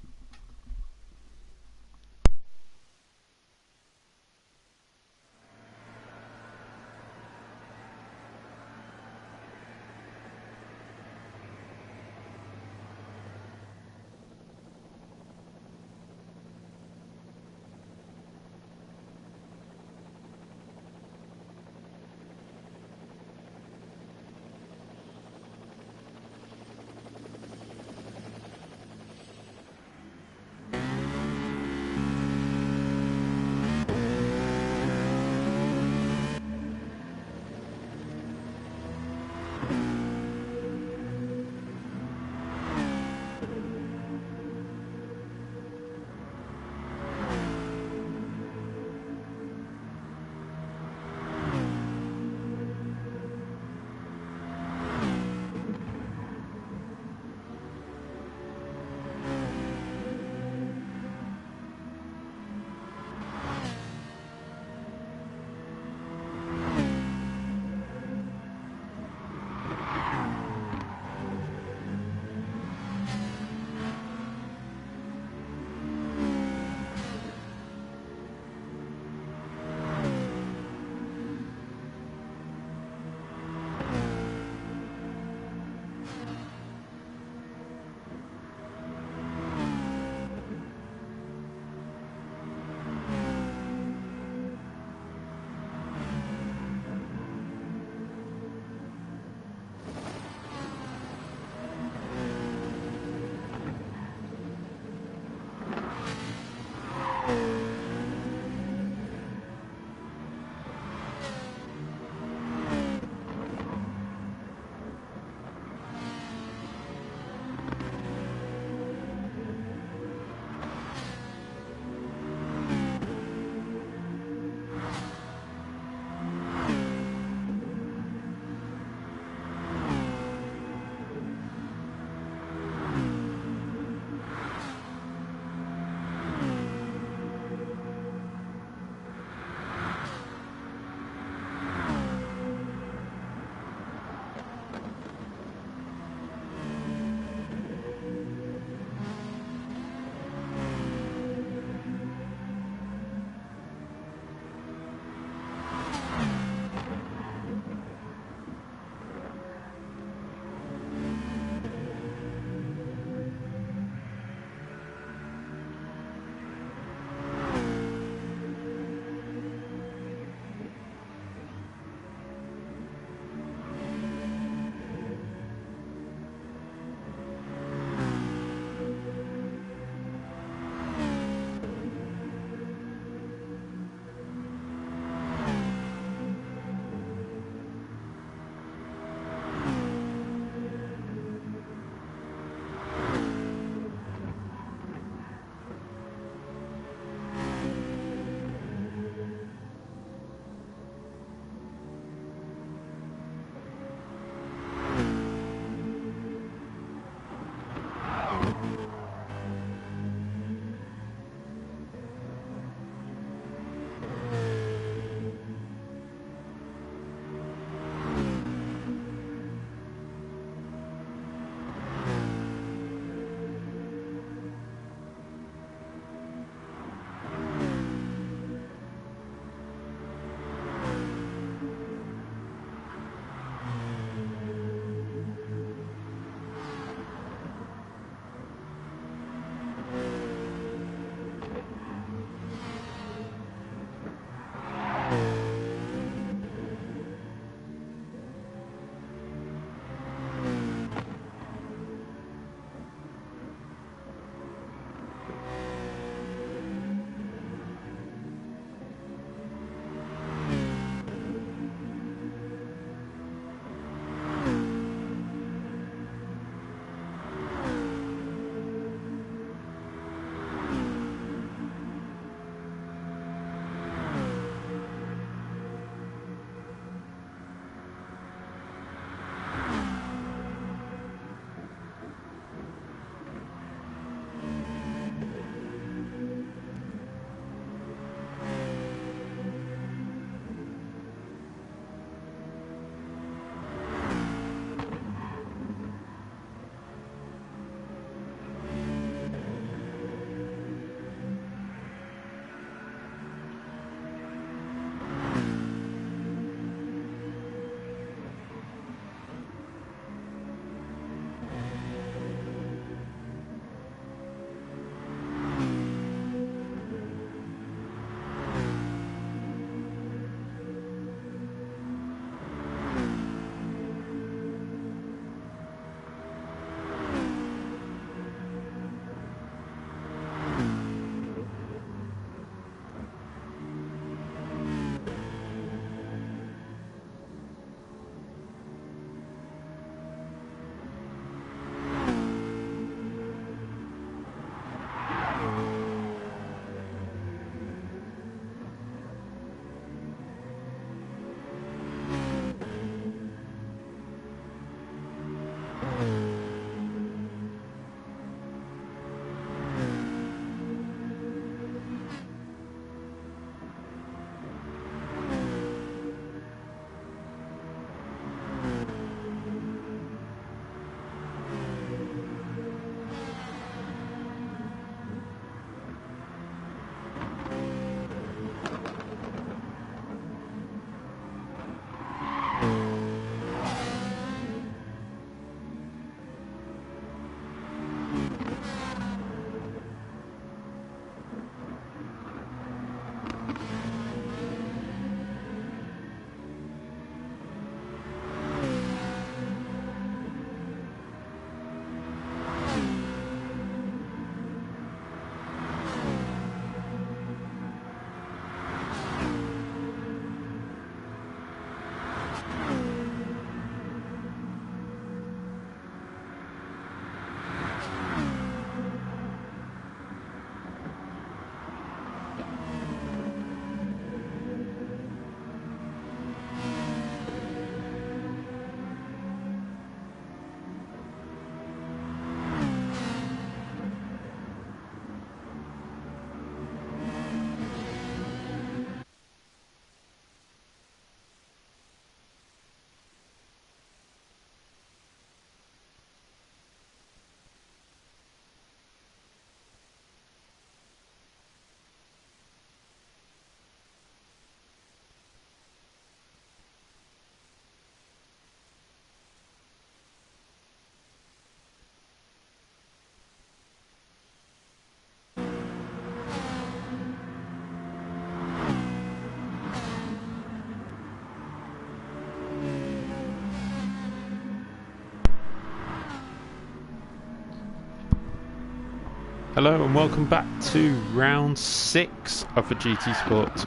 Hello and welcome back to round 6 of the GT Sport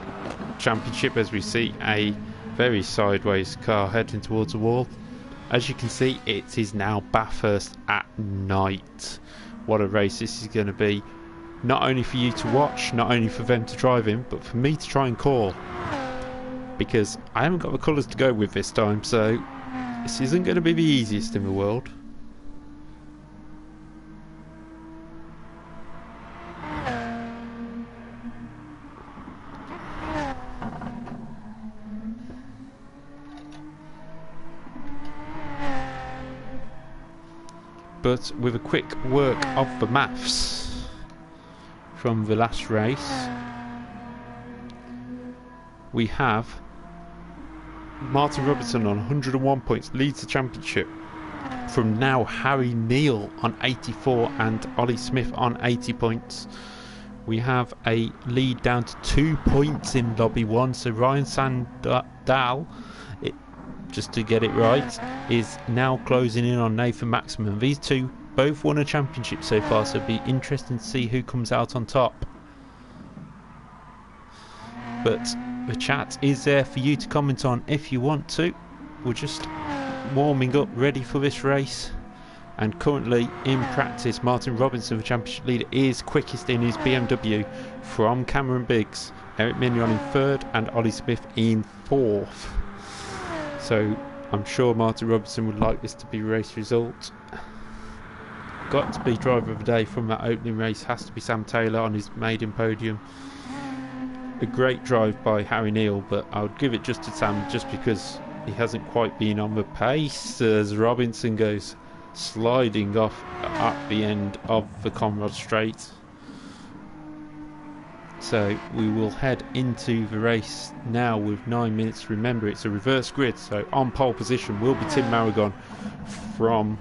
Championship, as we see a very sideways car heading towards the wall. As you can see, it is now Bathurst at night. What a race this is going to be, not only for you to watch, not only for them to drive in, but for me to try and call, because I haven't got the colours to go with this time, so this isn't going to be the easiest in the world. But with a quick work of the maths from the last race, we have Martyn Robinson on 101 points, leads the championship. From now, Neale on 84 and Olly Smith on 80 points. We have a lead down to 2 points in Lobby 1, so Ryan Sandal, just to get it right, is now closing in on Nathan Maximum. These two both won a championship so far, so it'll be interesting to see who comes out on top. But the chat is there for you to comment on if you want to. We're just warming up, ready for this race. And currently in practice, Martyn Robinson, the championship leader, is quickest in his BMW from Cameron Biggs. Eric Mignon in 3rd and Olly Smith in 4th. So I'm sure Martyn Robinson would like this to be race result. Got to be driver of the day from that opening race, has to be Sam Taylor on his maiden podium. A great drive by Neale, but I would give it just to Sam just because he hasn't quite been on the pace as Robinson goes sliding off at the end of the Conrod Straight. So we will head into the race now with 9 minutes. Remember, it's a reverse grid, so on pole position will be Tim Maragon from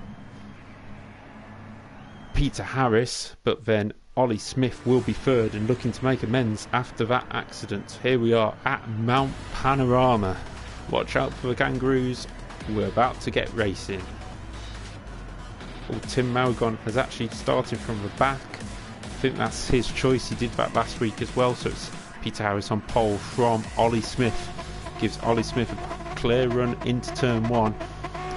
Peter Harris, but then Olly Smith will be 3rd and looking to make amends after that accident. Here we are at Mount Panorama. Watch out for the kangaroos, we're about to get racing. Tim Maragon has actually started from the back. I think that's his choice, he did that last week as well, so it's Peter Harris on pole from Olly Smith. Gives Olly Smith a clear run into turn 1,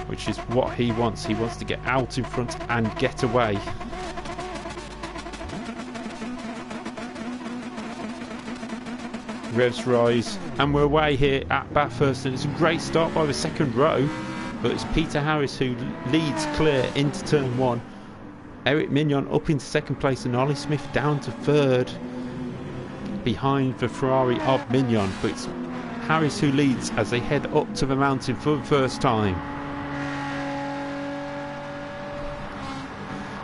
which is what he wants. He wants to get out in front and get away. Revs rise and we're away here at Bathurst, and it's a great start by the second row, but it's Peter Harris who leads clear into turn 1. Eric Mignon up into 2nd place and Olly Smith down to 3rd behind the Ferrari of Mignon, but it's Harris who leads as they head up to the mountain for the first time.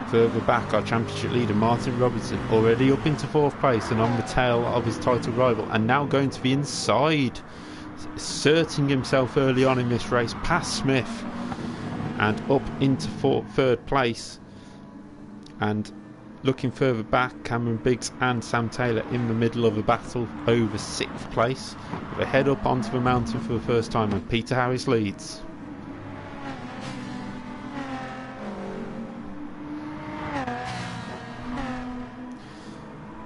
Further back, our championship leader Martyn Robinson already up into 4th place and on the tail of his title rival, and now going to the inside, asserting himself early on in this race past Smith and up into 3rd place. And looking further back, Cameron Biggs and Sam Taylor in the middle of a battle over 6th place. They head up onto the mountain for the first time and Peter Harris leads.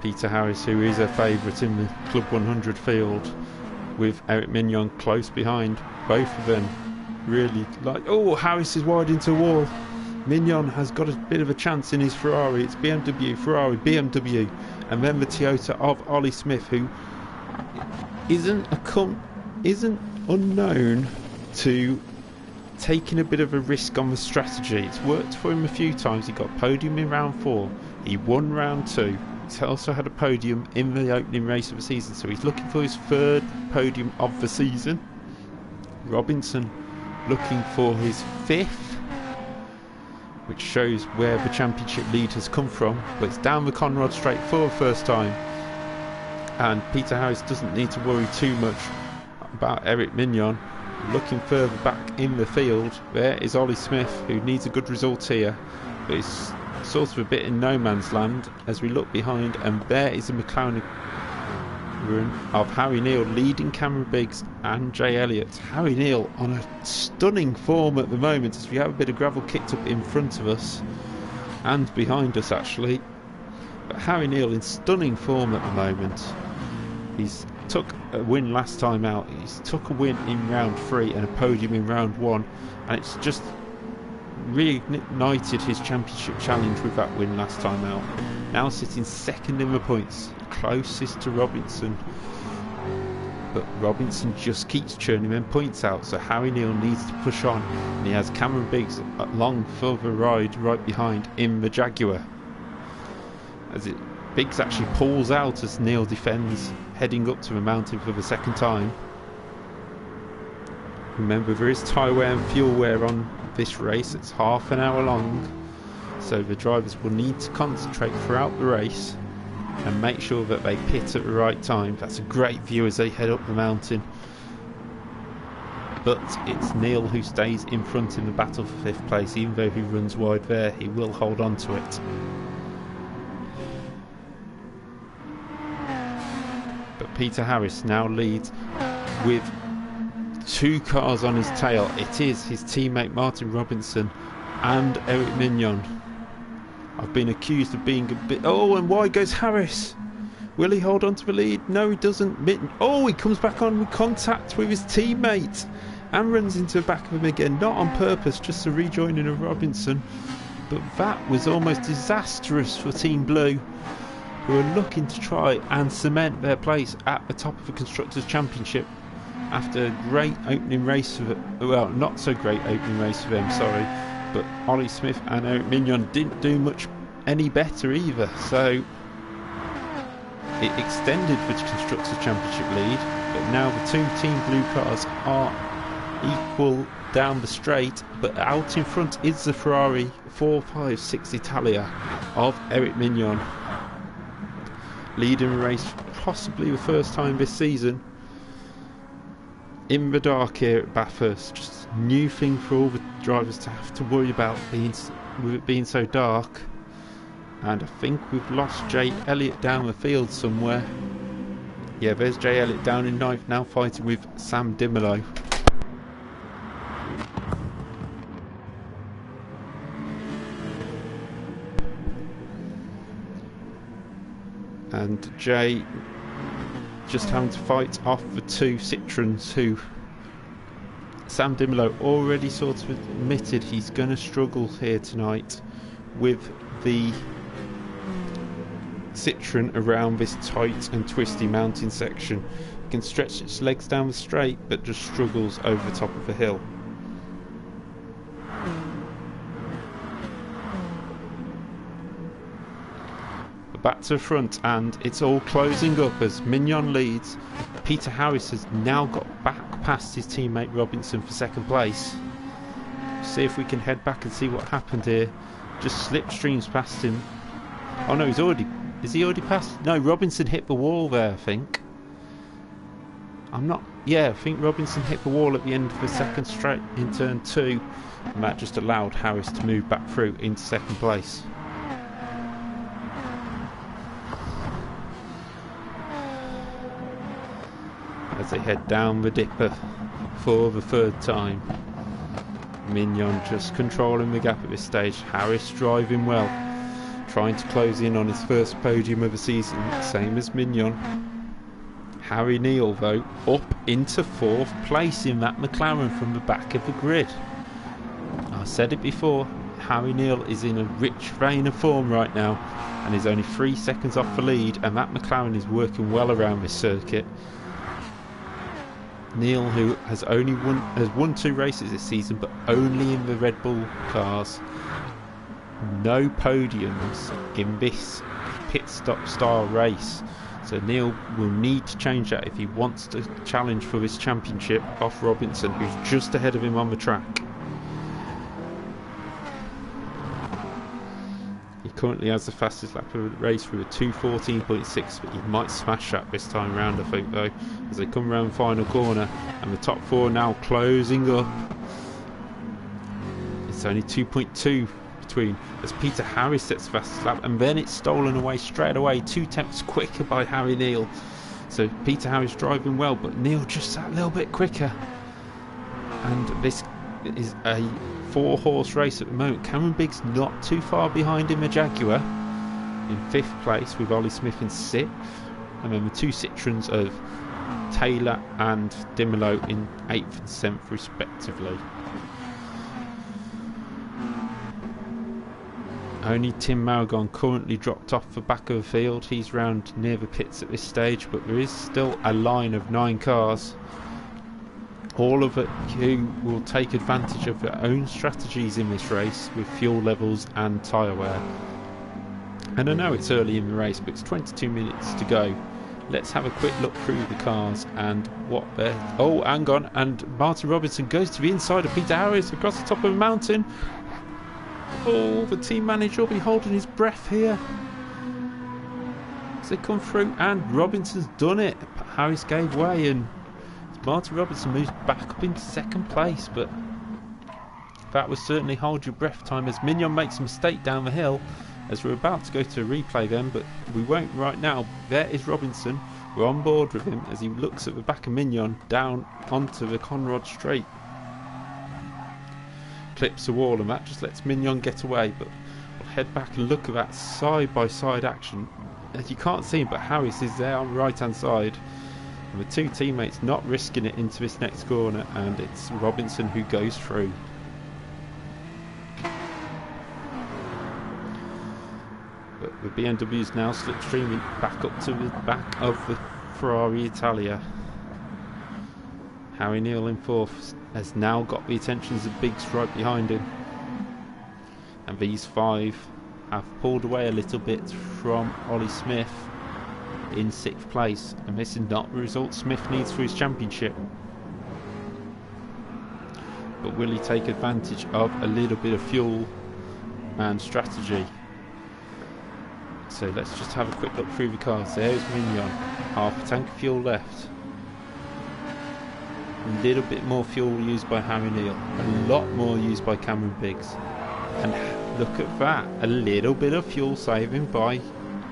Peter Harris, who is a favourite in the Club 100 field, with Eric Mignon close behind. Both of them really like... Oh, Harris is wide into a wall. Mignon has got a bit of a chance in his Ferrari. It's BMW, Ferrari, BMW, and then the Toyota of Olly Smith, who isn't unknown to taking a bit of a risk on the strategy. It's worked for him a few times. He got a podium in round 4. He won round 2. He's also had a podium in the opening race of the season, so he's looking for his 3rd podium of the season. Robinson looking for his 5th, which shows where the championship lead has come from, but it's down the Conrod Straight for the first time, and Peter Harris doesn't need to worry too much about Eric Mignon. Looking further back in the field, there is Olly Smith, who needs a good result here, but it's sort of a bit in no man's land as we look behind, and there is a McLaren of Neale leading Cameron Biggs and Jay Elliott. Neale on a stunning form at the moment as we have a bit of gravel kicked up in front of us and behind us actually. But Harry Neale in stunning form at the moment. He's took a win last time out, he's took a win in round 3 and a podium in round 1, and it's just reignited his championship challenge with that win last time out. Now sitting second in the points, closest to Robinson, but Robinson just keeps churning them points out, so Harry Neale needs to push on, and he has Cameron Biggs a long further ride right behind in the Jaguar. Biggs actually pulls out as Neale defends, heading up to the mountain for the second time. Remember, there is tyre wear and fuel wear on this race. It's half an hour long, so the drivers will need to concentrate throughout the race and make sure that they pit at the right time. That's a great view as they head up the mountain. But it's Neale who stays in front in the battle for 5th place. Even though he runs wide there, he will hold on to it. But Peter Harris now leads with 2 cars on his tail. It is his teammate Martyn Robinson and Eric Mignon. I've been accused of being a bit... Oh, and wide goes Harris. Will he hold on to the lead? No, he doesn't. Oh, he comes back on with contact with his teammate and runs into the back of him again. Not on purpose, just a rejoining of Robinson. But that was almost disastrous for Team Blue, who are looking to try and cement their place at the top of the Constructors' Championship after a great opening race for well, not so great opening race for them, sorry, but Olly Smith and Eric Mignon didn't do much any better either, so it extended the Constructors' Championship lead. But now the 2 Team Blue cars are equal down the straight, but out in front is the Ferrari 456 Italia of Eric Mignon, leading the race possibly the first time this season. In the dark here at Bathurst, just a new thing for all the drivers to have to worry about, with it being so dark. And I think we've lost Jay Elliott down the field somewhere. Yeah, there's Jay Elliott down in 9th, now fighting with Sam Dimolo. And Jay just having to fight off the 2 Citroens, who Sam Dimolo already sort of admitted he's going to struggle here tonight with the Citroen around this tight and twisty mountain section. It can stretch its legs down the straight, but just struggles over the top of the hill. Back to the front, and it's all closing up as Mignon leads. Peter Harris has now got back past his teammate Robinson for 2nd place. See if we can head back and see what happened here. Just slipstreams past him. Oh no, is he already past? No, Robinson hit the wall there, I think. I think Robinson hit the wall at the end of the 2nd straight in turn 2, and that just allowed Harris to move back through into 2nd place. As they head down the dipper for the 3rd time. Mignon just controlling the gap at this stage. Harris driving well, trying to close in on his first podium of the season, same as Mignon. Harry Neale though up into 4th place in that McLaren from the back of the grid. I said it before, Harry Neale is in a rich vein of form right now and is only 3 seconds off the lead, and that McLaren is working well around this circuit. Neale, who has won 2 races this season, but only in the Red Bull cars. No podiums in this pit stop style race. So Neale will need to change that if he wants to challenge for this championship off Robinson, who's just ahead of him on the track. He currently has the fastest lap of the race with a 2:14.6, but he might smash that this time round, I think, though, as they come around the final corner, and the top 4 now closing up. It's only 2.2 between, as Peter Harris sets the fastest lap, and then it's stolen away straight away, 2 tenths quicker by Harry Neale. So Peter Harris driving well, but Neale just that little bit quicker. And this is a 4-horse race at the moment. Cameron Biggs not too far behind in the Jaguar, in 5th place, with Olly Smith in 6th, and then the 2 Citroens of Taylor and Dimolo in 8th and 7th respectively. Only Tim Malgon currently dropped off the back of the field. He's round near the pits at this stage, but there is still a line of 9 cars, all of it who will take advantage of their own strategies in this race with fuel levels and tyre wear. And I know it's early in the race, but it's 22 minutes to go. Let's have a quick look through the cars and what they're... Oh, hang on, and Martyn Robinson goes to the inside of Peter Harris across the top of the mountain. Oh, the team manager will be holding his breath here as they come through, and Robinson's done it. Harris gave way and Martyn Robinson moves back up into 2nd place, but that was certainly hold your breath time as Mignon makes a mistake down the hill, as we're about to go to a replay then, but we won't right now. There is Robinson, we're on board with him as he looks at the back of Mignon down onto the Conrod straight. Clips the wall and that just lets Mignon get away, but we'll head back and look at that side by side action. As you can't see him, but Harris is there on the right hand side, and the 2 teammates not risking it into this next corner, and it's Robinson who goes through. But the BMW's now slipstreaming back up to the back of the Ferrari Italia. Harry Neale in 4th has now got the attentions of Biggs right behind him, and these 5 have pulled away a little bit from Olly Smith in 6th place, and this is not the result Smith needs for his championship. But will he take advantage of a little bit of fuel and strategy? So let's just have a quick look through the cars. There's Mignon, half a tank of fuel left. A little bit more fuel used by Harry Neale, a lot more used by Cameron Biggs, and look at that, a little bit of fuel saving by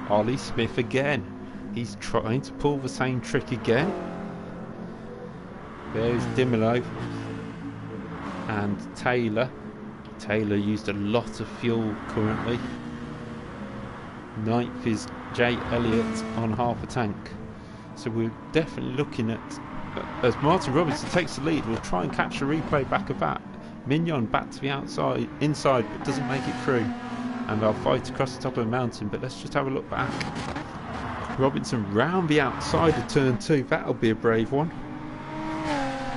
Olly Smith again. He's trying to pull the same trick again. There's Dimolo and Taylor. Taylor used a lot of fuel currently. 9th is Jay Elliott on half a tank. So we're definitely looking at, as Martyn Robinson takes the lead, we'll try and catch a replay back of that. Mignon back to the outside, inside, but doesn't make it through. And they'll fight across the top of the mountain, but let's just have a look back. Robinson round the outside of turn 2, that'll be a brave one.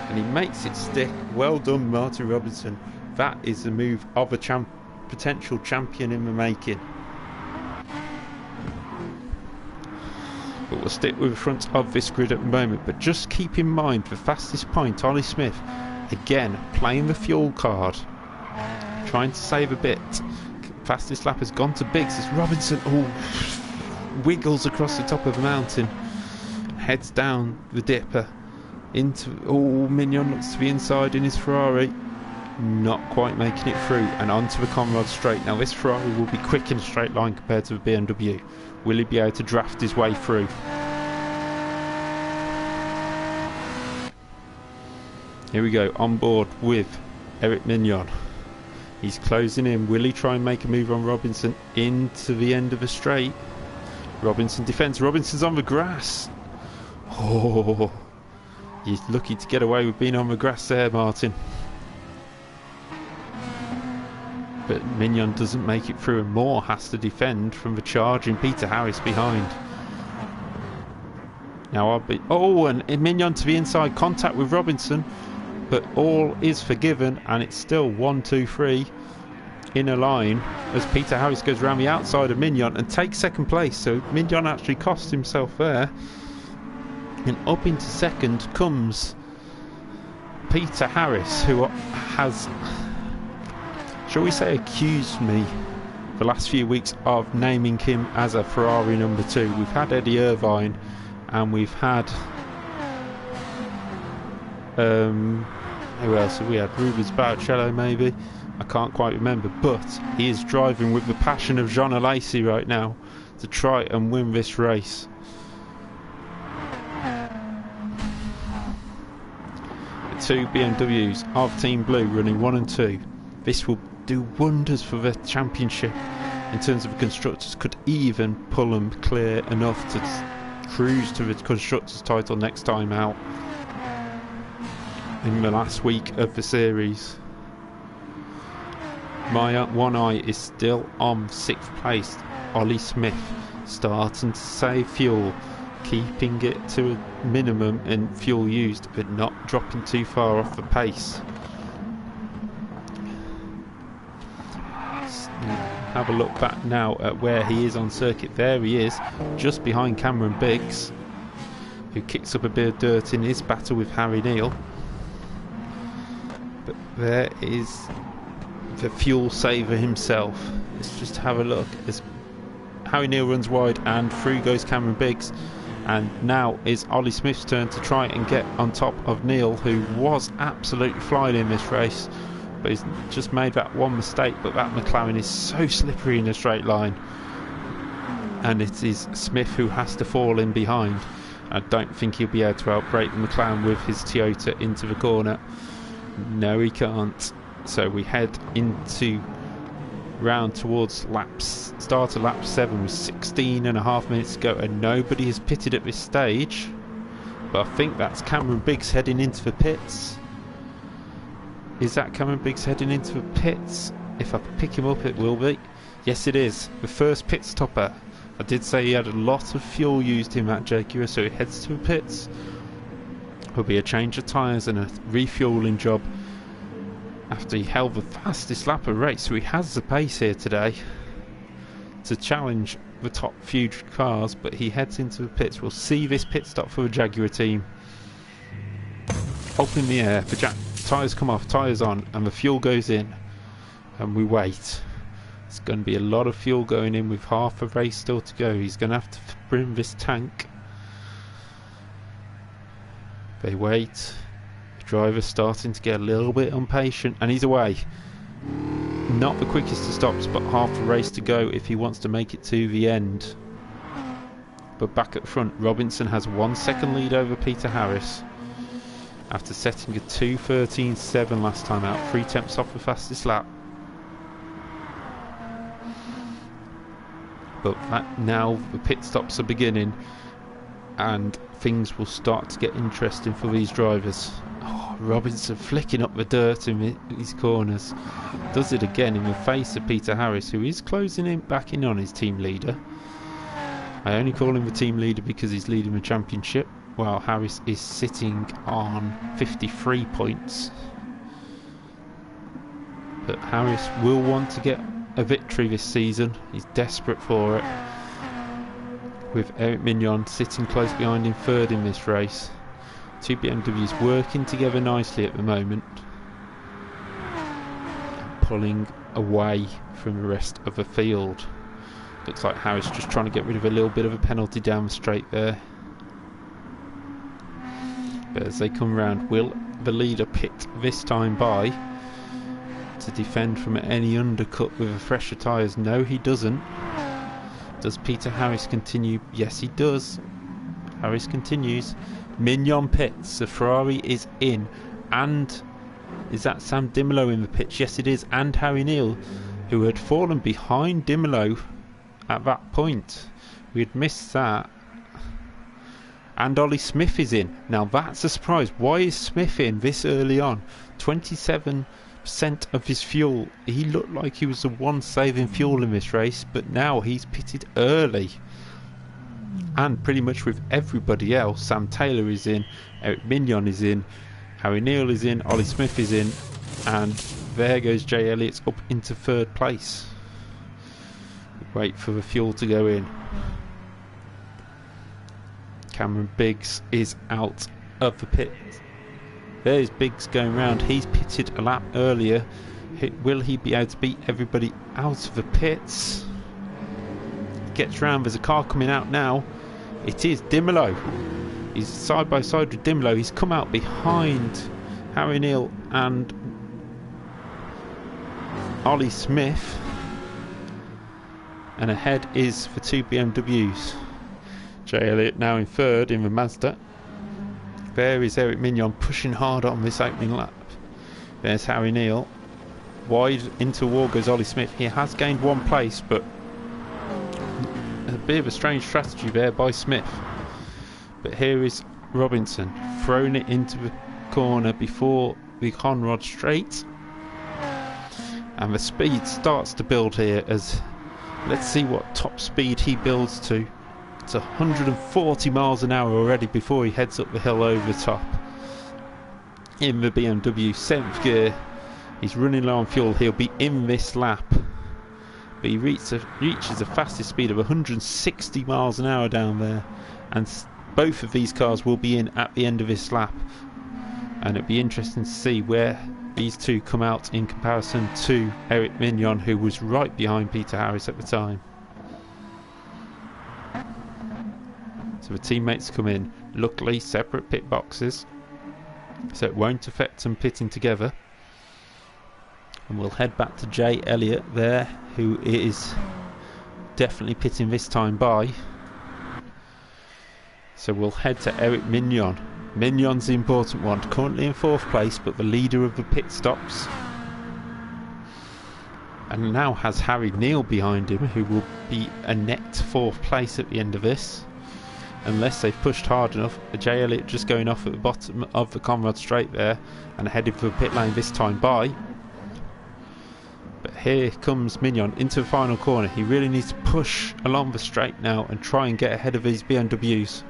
And he makes it stick. Well done, Martyn Robinson. That is the move of a potential champion in the making. But we'll stick with the front of this grid at the moment, but just keep in mind the fastest point, Olly Smith, again playing the fuel card, trying to save a bit. Fastest lap has gone to Biggs as Robinson wiggles across the top of the mountain, heads down the dipper into, Mignon looks to the inside in his Ferrari, not quite making it through, and onto the Conrod straight. Now this Ferrari will be quick in a straight line compared to the BMW. Will he be able to draft his way through? Here we go, on board with Eric Mignon. He's closing in. Will he try and make a move on Robinson into the end of the straight? Robinson defends. Robinson's on the grass. Oh, he's lucky to get away with being on the grass there, Martin. But Mignon doesn't make it through, and Moore has to defend from the charging Peter Harris behind. Now and Mignon to the inside, contact with Robinson, but all is forgiven, and it's still 1, 2, 3 in a line as Peter Harris goes around the outside of Mignon and takes 2nd place. So Mignon actually cost himself there, and up into 2nd comes Peter Harris, who has, shall we say, accused me the last few weeks of naming him as a Ferrari number 2. We've had Eddie Irvine, and we've had who else have we had? Rubens Barrichello maybe, I can't quite remember, but he is driving with the passion of Jean Alesi right now to try and win this race. The 2 BMWs of Team Blue running 1 and 2. This will do wonders for the championship in terms of the constructors, could even pull them clear enough to cruise to the constructors title next time out in the last week of the series. My one eye is still on 6th place, Olly Smith, starting to save fuel, keeping it to a minimum in fuel used, but not dropping too far off the pace. Have a look back now at where he is on circuit. There he is, just behind Cameron Biggs, who kicks up a bit of dirt in his battle with Harry Neale. But there is the fuel saver himself. Let's just have a look as Harry Neale runs wide and through goes Cameron Biggs, and now is Olly Smith's turn to try and get on top of Neale, who was absolutely flying in this race, but he's just made that one mistake. But that McLaren is so slippery in a straight line, and it is Smith who has to fall in behind. I don't think he'll be able to outbrake the McLaren with his Toyota into the corner. No, he can't. So we head into round towards start of lap 7 with 16.5 minutes to go, and nobody has pitted at this stage, but I think that's Cameron Biggs heading into the pits. Is that Cameron Biggs heading into the pits? If I pick him up, it will be. Yes, it is. The first pit stopper. I did say he had a lot of fuel used in that Jaguar, so he heads to the pits. There'll be a change of tyres and a refuelling job after he held the fastest lap of the race, so he has the pace here today to challenge the top few cars, but he heads into the pits. We'll see this pit stop for the Jaguar team. Up in the air, the tyres come off, tyres on, and the fuel goes in, and we wait. It's going to be a lot of fuel going in with half a race still to go. He's going to have to bring this tank. They wait. Driver's starting to get a little bit impatient, and he's away. Not the quickest of stops, but half a race to go if he wants to make it to the end. But back at front, Robinson has 1 second lead over Peter Harris after setting a 2:13.7 last time out, 3 tenths off the fastest lap. But now the pit stops are beginning, and things will start to get interesting for these drivers. Robinson flicking up the dirt in these corners. Does it again in the face of Peter Harris, who is closing in back in on his team leader. I only call him the team leader because he's leading the championship, while Harris is sitting on 53 points. But Harris will want to get a victory this season. He's desperate for it, with Eric Mignon sitting close behind him third in this race. 2 BMWs working together nicely at the moment, pulling away from the rest of the field. Looks like Harris just trying to get rid of a little bit of a penalty down the straight there. But as they come round, will the leader pit this time by to defend from any undercut with the fresher tyres? No, he doesn't. Does Peter Harris continue? Yes, he does. Harris continues. Mignon pits. The Ferrari is in. And is that Sam Dimolo in the pits? Yes, it is. And Harry Neale, who had fallen behind Dimolo at that point. We had missed that. And Olly Smith is in. Now that's a surprise. Why is Smith in this early on? 27% of his fuel. He looked like he was the one saving fuel in this race, but now he's pitted early. And pretty much with everybody else. Sam Taylor is in, Eric Mignon is in, Harry Neale is in, Olly Smith is in, and there goes Jay Elliott's up into 3rd place. Wait for the fuel to go in. Cameron Biggs is out of the pit. There's Biggs going round. He's pitted a lap earlier. Will he be able to beat everybody out of the pits? Gets round. There's a car coming out now. It is Dimolo. He's side by side with Dimolo. He's come out behind Harry Neale and Olly Smith, and ahead is for 2 BMWs. Jay Elliott now in 3rd in the Mazda. There is Eric Mignon pushing hard on this opening lap. There's Harry Neale. Wide into the wall goes Olly Smith. He has gained 1 place, but bit of a strange strategy there by Smith. But here is Robinson throwing it into the corner before the Conrod straight. And the speed starts to build here as let's see what top speed he builds to. It's 140 miles an hour already before he heads up the hill over the top. In the BMW 7th gear, he's running low on fuel. He'll be in this lap, but he reaches the fastest speed of 160 miles an hour down there, and both of these cars will be in at the end of this lap, and it'll be interesting to see where these two come out in comparison to Eric Mignon, who was right behind Peter Harris at the time. So the teammates come in, luckily separate pit boxes, so it won't affect them pitting together. And we'll head back to Jay Elliott there, who is definitely pitting this time by. So we'll head to Eric Mignon. Mignon's the important one, currently in 4th place, but the leader of the pit stops. And now has Harry Neale behind him, who will be a net 4th place at the end of this. Unless they've pushed hard enough. Jay Elliott just going off at the bottom of the Conrad straight there and heading for the pit lane this time by. But here comes Mignon into the final corner. He really needs to push along the straight now and try and get ahead of these BMWs.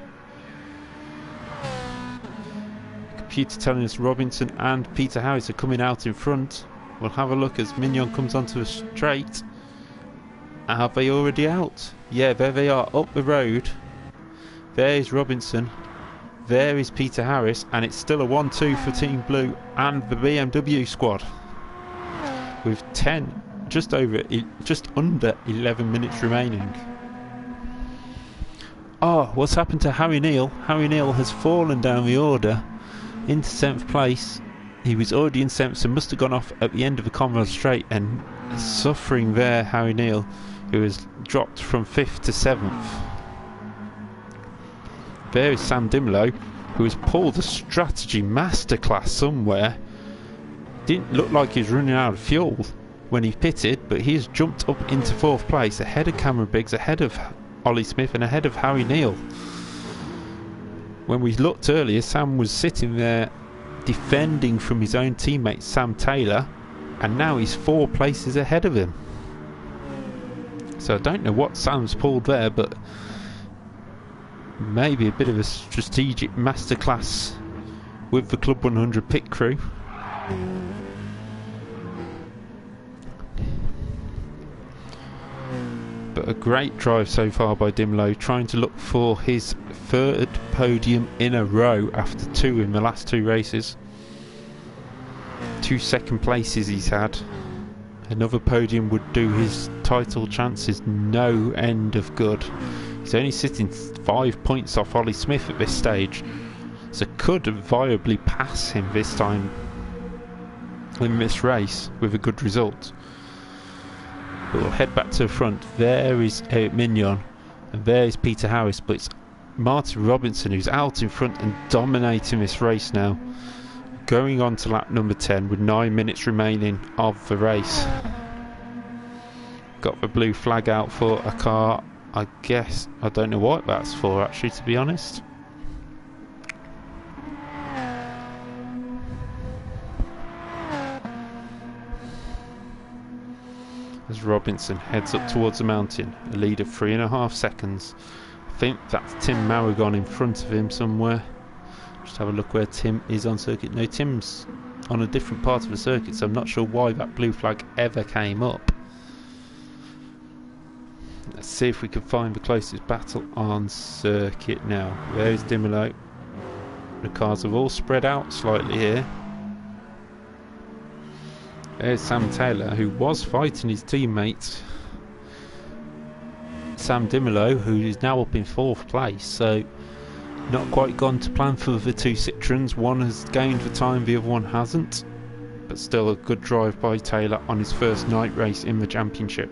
Computer telling us Robinson and Peter Harris are coming out in front. We'll have a look as Mignon comes onto the straight. Are they already out? Yeah, there they are, up the road. There is Robinson, there is Peter Harris, and it's still a 1-2 for Team Blue and the BMW squad, with just under 11 minutes remaining. Oh, what's happened to Harry Neale? Harry Neale has fallen down the order into 7th place. He was already in 7th, so must have gone off at the end of the Conrad straight, and suffering there, Harry Neale, who has dropped from 5th to 7th. There is Sam Dimlow, who has pulled a strategy masterclass somewhere. Didn't look like he was running out of fuel when he pitted, but he's jumped up into 4th place, ahead of Cameron Biggs, ahead of Olly Smith, and ahead of Harry Neale. When we looked earlier, Sam was sitting there defending from his own teammate Sam Taylor, and now he's 4 places ahead of him. So I don't know what Sam's pulled there, but maybe a bit of a strategic masterclass with the Club 100 pit crew. But a great drive so far by Dimlow, trying to look for his 3rd podium in a row after 2 in the last 2 races. 2 2nd places he's had. Another podium would do his title chances no end of good. He's only sitting 5 points off Olly Smith at this stage, so could viably pass him this time in this race with a good result. But we'll head back to the front. There is Eric Mignon and there is Peter Harris, but it's Martyn Robinson who's out in front and dominating this race now, going on to lap number 10 with 9 minutes remaining of the race. Got the blue flag out for a car. I guess I don't know what that's for actually, to be honest. As Robinson heads up towards the mountain, a lead of 3.5 seconds. I think that's Tim Maragon in front of him somewhere. Just have a look where Tim is on circuit. No, Tim's on a different part of the circuit, so I'm not sure why that blue flag ever came up. Let's see if we can find the closest battle on circuit now. There's Dimlow. The cars have all spread out slightly here. There's Sam Taylor, who was fighting his teammate Sam Dimlow, who is now up in 4th place, so not quite gone to plan for the 2 Citroens. One has gained the time, the other one hasn't, but still a good drive by Taylor on his first night race in the championship.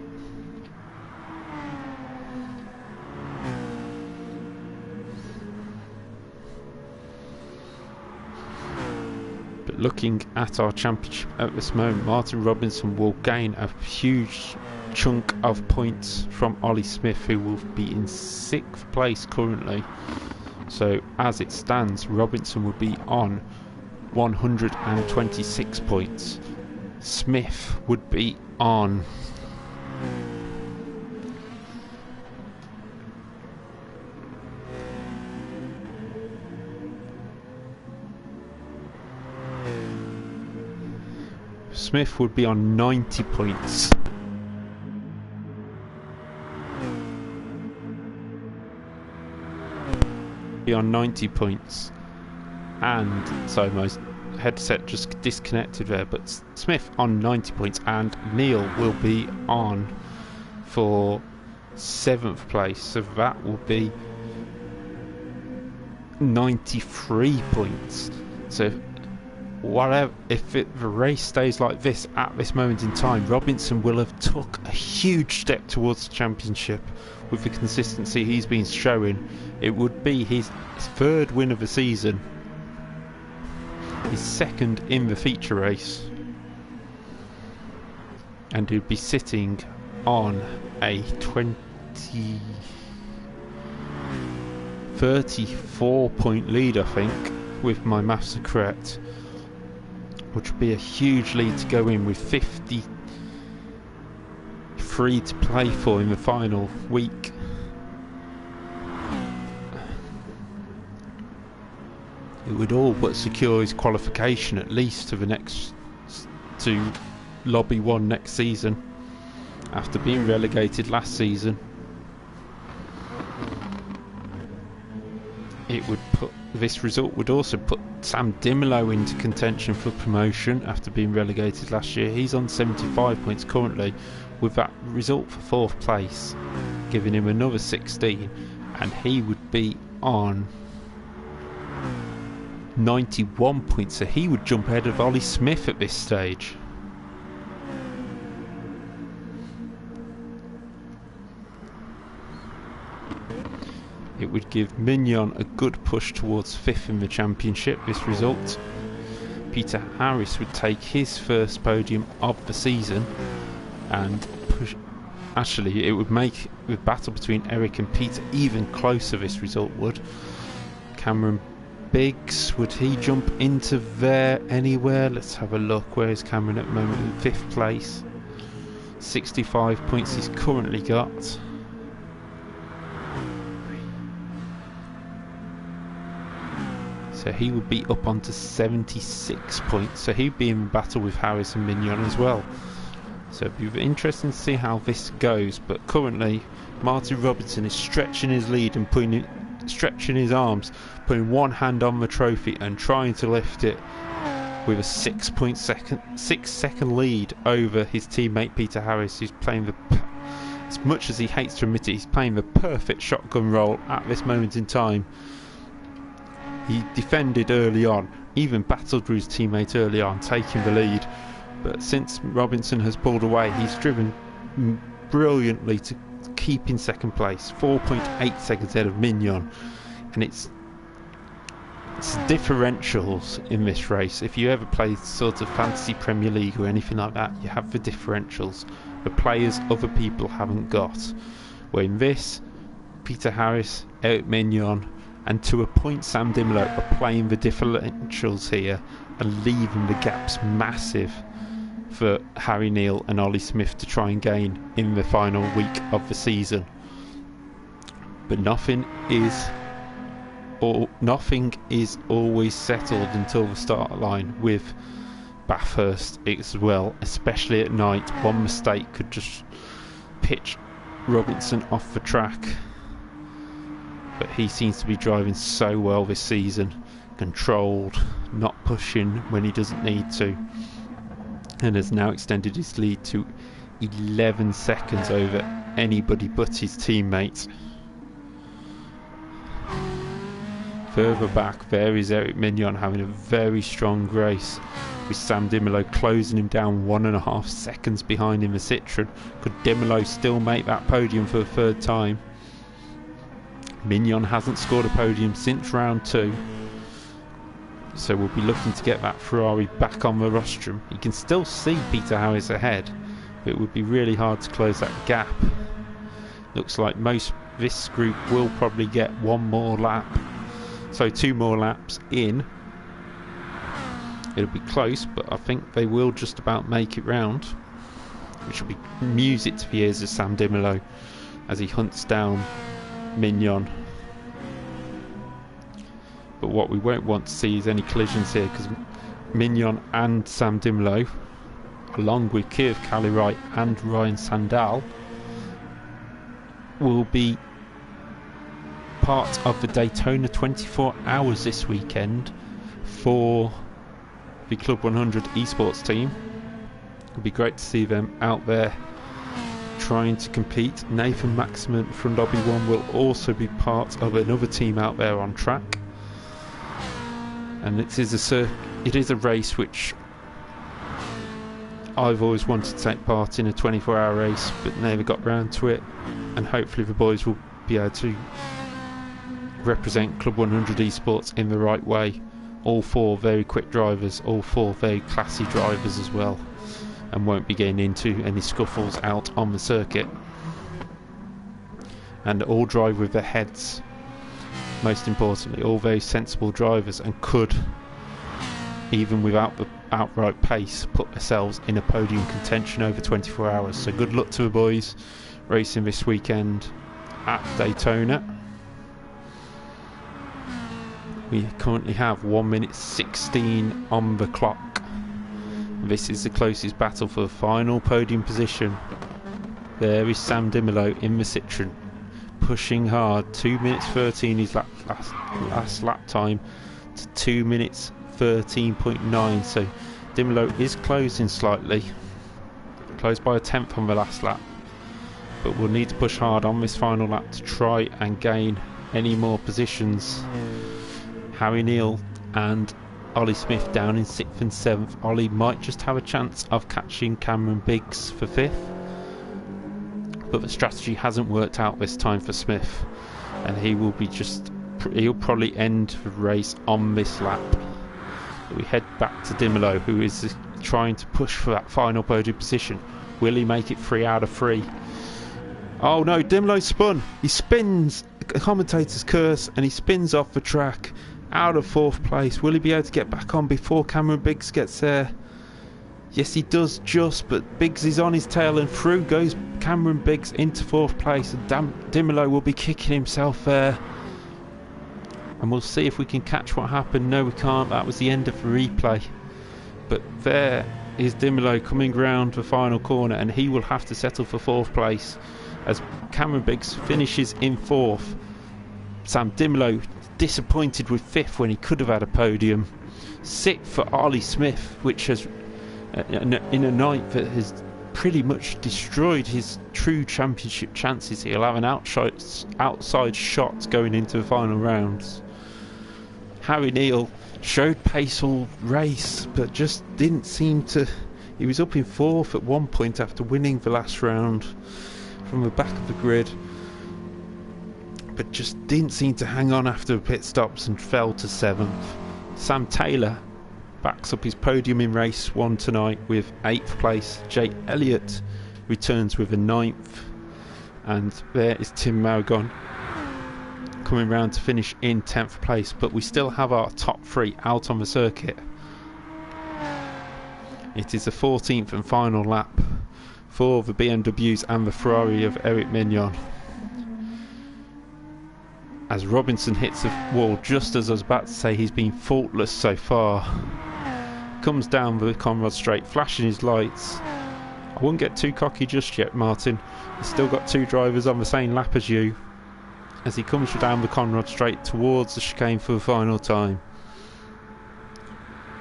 But But looking at our championship at this moment, Martyn Robinson will gain a huge chunk of points from Olly Smith, who will be in 6th place currently. So as it stands, Robinson would be on 126 points. Smith would be on Smith would be on 90 points. Be on 90 points. And so my headset just disconnected there, but Smith on 90 points, and Neale will be on for 7th place, so that will be 93 points. So whatever, if the race stays like this at this moment in time, Robinson will have took a huge step towards the championship with the consistency he's been showing. It would be his 3rd win of the season, his 2nd in the feature race, and he'd be sitting on a 34 point lead, I think, with my maths are correct, which would be a huge lead to go in with 53 to play for in the final week. It would all but secure his qualification at least to Lobby 1 next season, after being relegated last season. This result would also put Sam Dimolo into contention for promotion after being relegated last year. He's on 75 points currently, with that result for 4th place giving him another 16, and he would be on 91 points, so he would jump ahead of Olly Smith at this stage. It would give Mignon a good push towards 5th in the championship, this result. Peter Harris would take his first podium of the season, and push. Actually, it would make the battle between Eric and Peter even closer, this result would. Cameron Biggs, would he jump into there anywhere? Let's have a look. Where is Cameron at the moment? In 5th place. 65 points he's currently got. So he would be up onto 76 points. So he'd be in battle with Harris and Mignon as well. So it'd be interesting to see how this goes. But currently, Martyn Robinson is stretching his lead and stretching his arms, putting one hand on the trophy and trying to lift it with a 6-second lead over his teammate Peter Harris, who's playing as much as he hates to admit it, he's playing the perfect shotgun role at this moment in time. He defended early on, even battled with his teammate early on, taking the lead, but since Robinson has pulled away, he's driven brilliantly to keep in 2nd place, 4.8 seconds ahead of Mignon. And it's differentials in this race. If you ever play sort of fantasy Premier League or anything like that, you have the differentials, the players other people haven't got. Where in this, Peter Harris, Eric Mignon, and to a point Sam Dimolo are playing the differentials here and leaving the gaps massive for Harry Neale and Olly Smith to try and gain in the final week of the season. But nothing is always settled until the start line with Bathurst as well, especially at night. One mistake could just pitch Robinson off the track, but he seems to be driving so well this season, controlled, not pushing when he doesn't need to, and has now extended his lead to 11 seconds over anybody but his teammate. Further back, there is Eric Mignon having a very strong race, with Sam Dimolo closing him down 1.5 seconds behind in the Citroen. Could Dimolo still make that podium for the 3rd time? Mignon hasn't scored a podium since round 2. So we'll be looking to get that Ferrari back on the rostrum. You can still see Peter Harris ahead, but it would be really hard to close that gap. Looks like this group will probably get one more lap, so 2 more laps in. It'll be close, but I think they will just about make it round, which will be music to the ears of Sam Dimolo as he hunts down Mignon. But what we won't want to see is any collisions here, because Mignon and Sam Dimolo, along with Kiev Calirai and Ryan Sandal, will be part of the Daytona 24 Hours this weekend for the Club 100 esports team. It'll be great to see them out there trying to compete. Nathan Maximin from Lobby 1 will also be part of another team out there on track. And it is a race which I've always wanted to take part in, a 24-hour race, but never got round to it. And hopefully the boys will be able to represent Club 100 esports in the right way. All 4 very quick drivers, all 4 very classy drivers as well, and won't be getting into any scuffles out on the circuit. And all drive with their heads, most importantly, all very sensible drivers, and could, even without the outright pace, put themselves in a podium contention over 24 hours. So good luck to the boys racing this weekend at Daytona. We currently have 1 minute 16 on the clock. This is the closest battle for the final podium position. There is Sam Dimolo in the Citroen, pushing hard. 2 minutes 13 his last lap time to 2 minutes 13.9. So Dimolo is closing slightly, closed by a tenth on the last lap, but we'll need to push hard on this final lap to try and gain any more positions. Harry Neale and Olly Smith down in 6th and 7th. Olly might just have a chance of catching Cameron Biggs for 5th, but the strategy hasn't worked out this time for Smith, and he'll probably end the race on this lap. But we head back to Dimolo, who is trying to push for that final podium position. Will he make it 3 out of 3? Oh no, Dimolo spun. He spins, a commentator's curse, and he spins off the track out of 4th place. Will he be able to get back on before Cameron Biggs gets there? Yes, he does just, but Biggs is on his tail, and through goes Cameron Biggs into 4th place, and Dimolo will be kicking himself there. And we'll see if we can catch what happened. No, we can't. That was the end of the replay. But there is Dimolo coming round the final corner, and he will have to settle for 4th place as Cameron Biggs finishes in 4th. Sam Dimolo disappointed with 5th when he could have had a podium. 6th for Olly Smith, which has in a night that has pretty much destroyed his true championship chances. He'll have an outside shot going into the final rounds. Harry Neale showed pace all race, but just didn't seem to. He was up in 4th at one point after winning the last round from the back of the grid, but just didn't seem to hang on after the pit stops and fell to 7th. Sam Taylor backs up his podium in race 1 tonight with 8th place. Jake Elliott returns with a 9th, and there is Tim Maugon coming round to finish in 10th place. But we still have our top 3 out on the circuit. It is the 14th and final lap for the BMWs and the Ferrari of Eric Mignon, as Robinson hits the wall just as I was about to say he's been faultless so far. Comes down the Conrad straight, flashing his lights. I wouldn't get too cocky just yet, Martin. He's still got 2 drivers on the same lap as you, as he comes down the Conrad straight towards the chicane for the final time.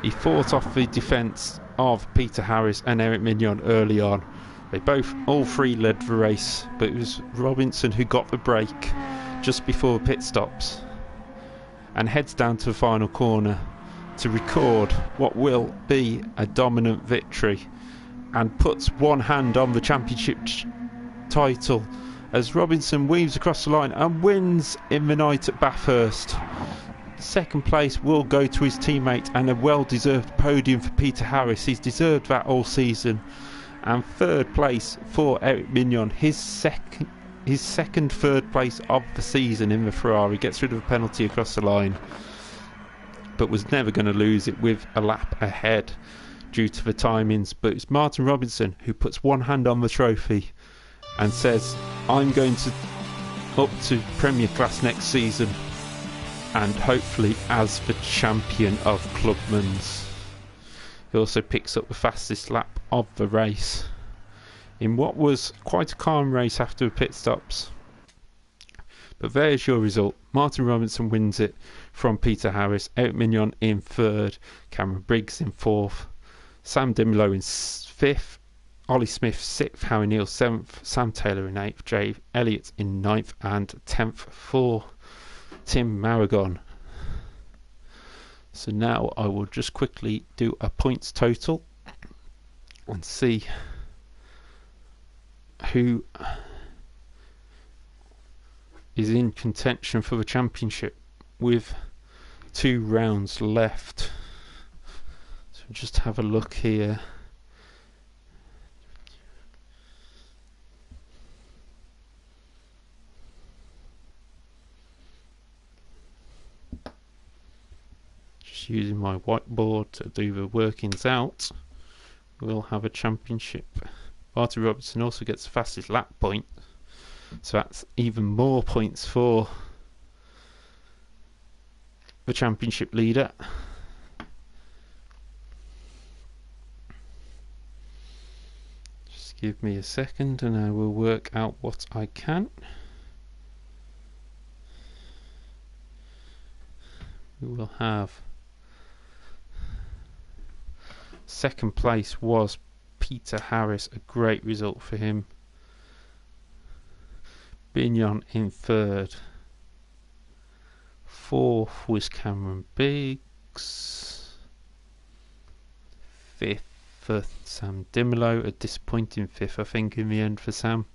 He fought off the defence of Peter Harris and Eric Mignon early on. They all 3 led the race, but it was Robinson who got the break just before pit stops and heads down to the final corner to record what will be a dominant victory, and puts one hand on the championship title as Robinson weaves across the line and wins in the night at Bathurst. second place will go to his teammate, and a well-deserved podium for Peter Harris. He's deserved that all season. And third place for Eric Mignon, his second third place of the season in the Ferrari. Gets rid of a penalty across the line, but was never going to lose it with a lap ahead due to the timings. But it's Martyn Robinson who puts one hand on the trophy and says, I'm going to up to Premier Class next season, and hopefully as the champion of Clubman's. He also picks up the fastest lap of the race in what was quite a calm race after the pit stops. But there's your result. Martyn Robinson wins it from Peter Harris. Eric Mignon in third, Cameron Briggs in fourth, Sam Dimolo in fifth, Ollie Smith sixth, Harry Neale seventh, Sam Taylor in eighth, Jay Elliott in ninth, and 10th for Tim Maragon. So now I will just quickly do a points total and see who is in contention for the championship with 2 rounds left. So just have a look here. Just using my whiteboard to do the workings out. We'll have a championship. Martyn Robinson also gets the fastest lap point, so that's even more points for the championship leader. Just give me a second and I will work out what I can. We will have second place was Peter Harris, a great result for him. Mignon in third. Fourth was Cameron Briggs. Fifth for Sam Dimolo, a disappointing fifth I think in the end for Sam,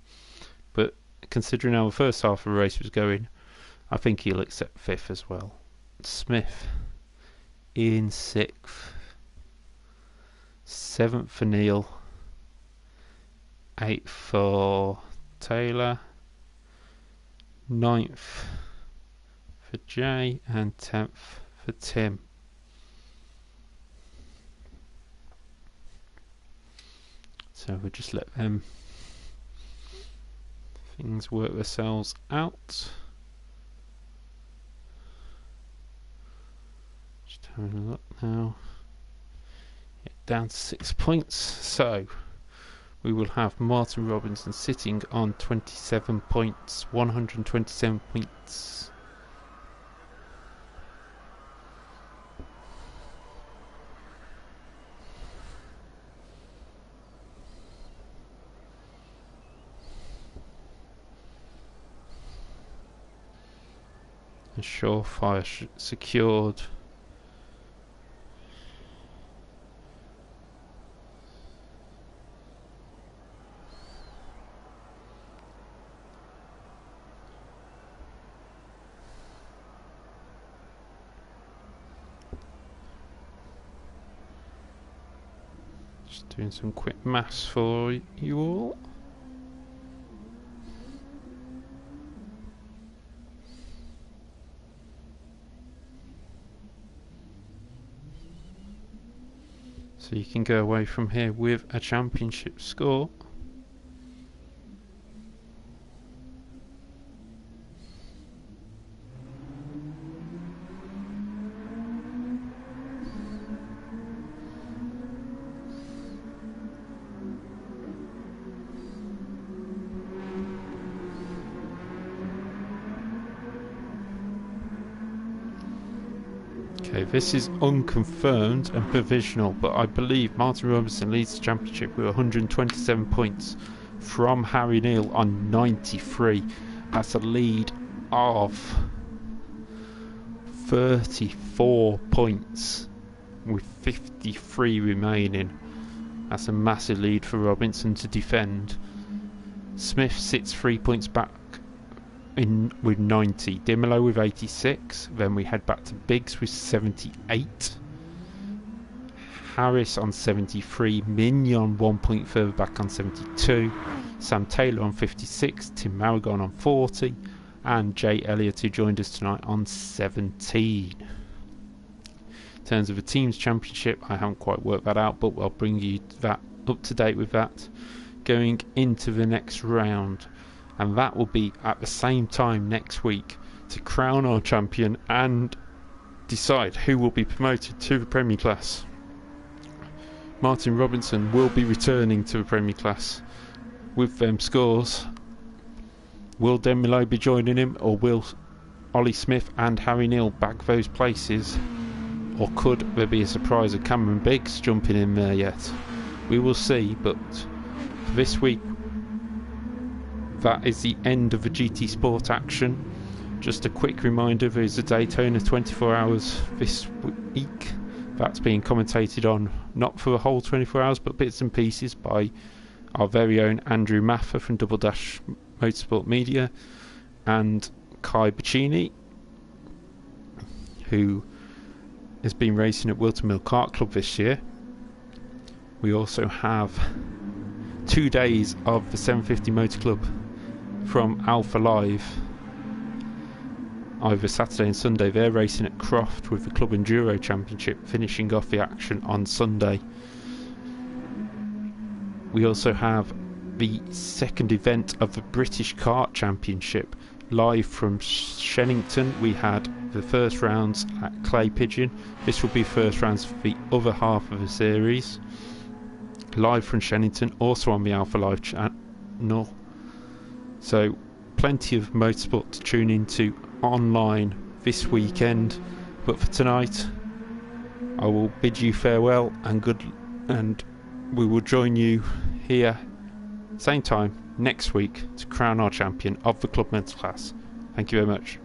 but considering how the first half of the race was going, I think he'll accept fifth as well. Smith in sixth. Seventh for Neale, 8th for Taylor, 9th for Jay, and 10th for Tim. So we'll just let them things work themselves out. Just having a look now. Down to 6 points, so we will have Martyn Robinson sitting on 27 points, 127 points. A surefire secured. Doing some quick maths for you all. So you can go away from here with a championship score. Okay, this is unconfirmed and provisional, but I believe Martyn Robinson leads the championship with 127 points from Harry Neale on 93. That's a lead of 34 points with 53 remaining. That's a massive lead for Robinson to defend. Smith sits 3 points back with 90, Dimolo with 86, then we head back to Biggs with 78, Harris on 73, Mignon 1 point further back on 72, Sam Taylor on 56, Tim Marigon on 40, and Jay Elliott, who joined us tonight, on 17. In terms of the teams championship, I haven't quite worked that out, but I'll bring you that up to date with that going into the next round, and that will be at the same time next week to crown our champion and decide who will be promoted to the Premier Class. Martyn Robinson will be returning to the Premier Class with them scores. Will Neale be joining him, or will Olly Smith and Harry Neale back those places, or could there be a surprise of Cameron Biggs jumping in there yet? We will see, but for this week that is the end of the GT Sport action. Just a quick reminder, there's a Daytona 24 hours this week that's being commentated on, not for the whole 24 hours, but bits and pieces by our very own Andrew Maffer from Double Dash Motorsport Media and Kai Bacchini, who has been racing at Wilton Mill Kart Club this year. We also have 2 days of the 750 Motor Club from Alpha Live, either Saturday and Sunday. They're racing at Croft with the Club100 Championship finishing off the action on Sunday. We also have the second event of the British Kart Championship live from Shennington. We had the first rounds at Clay Pigeon. This will be first rounds for the other half of the series, live from Shennington, also on the Alpha Live channel. So plenty of motorsport to tune into online this weekend, but for tonight I will bid you farewell and we will join you here same time next week to crown our champion of the club men's class. Thank you very much.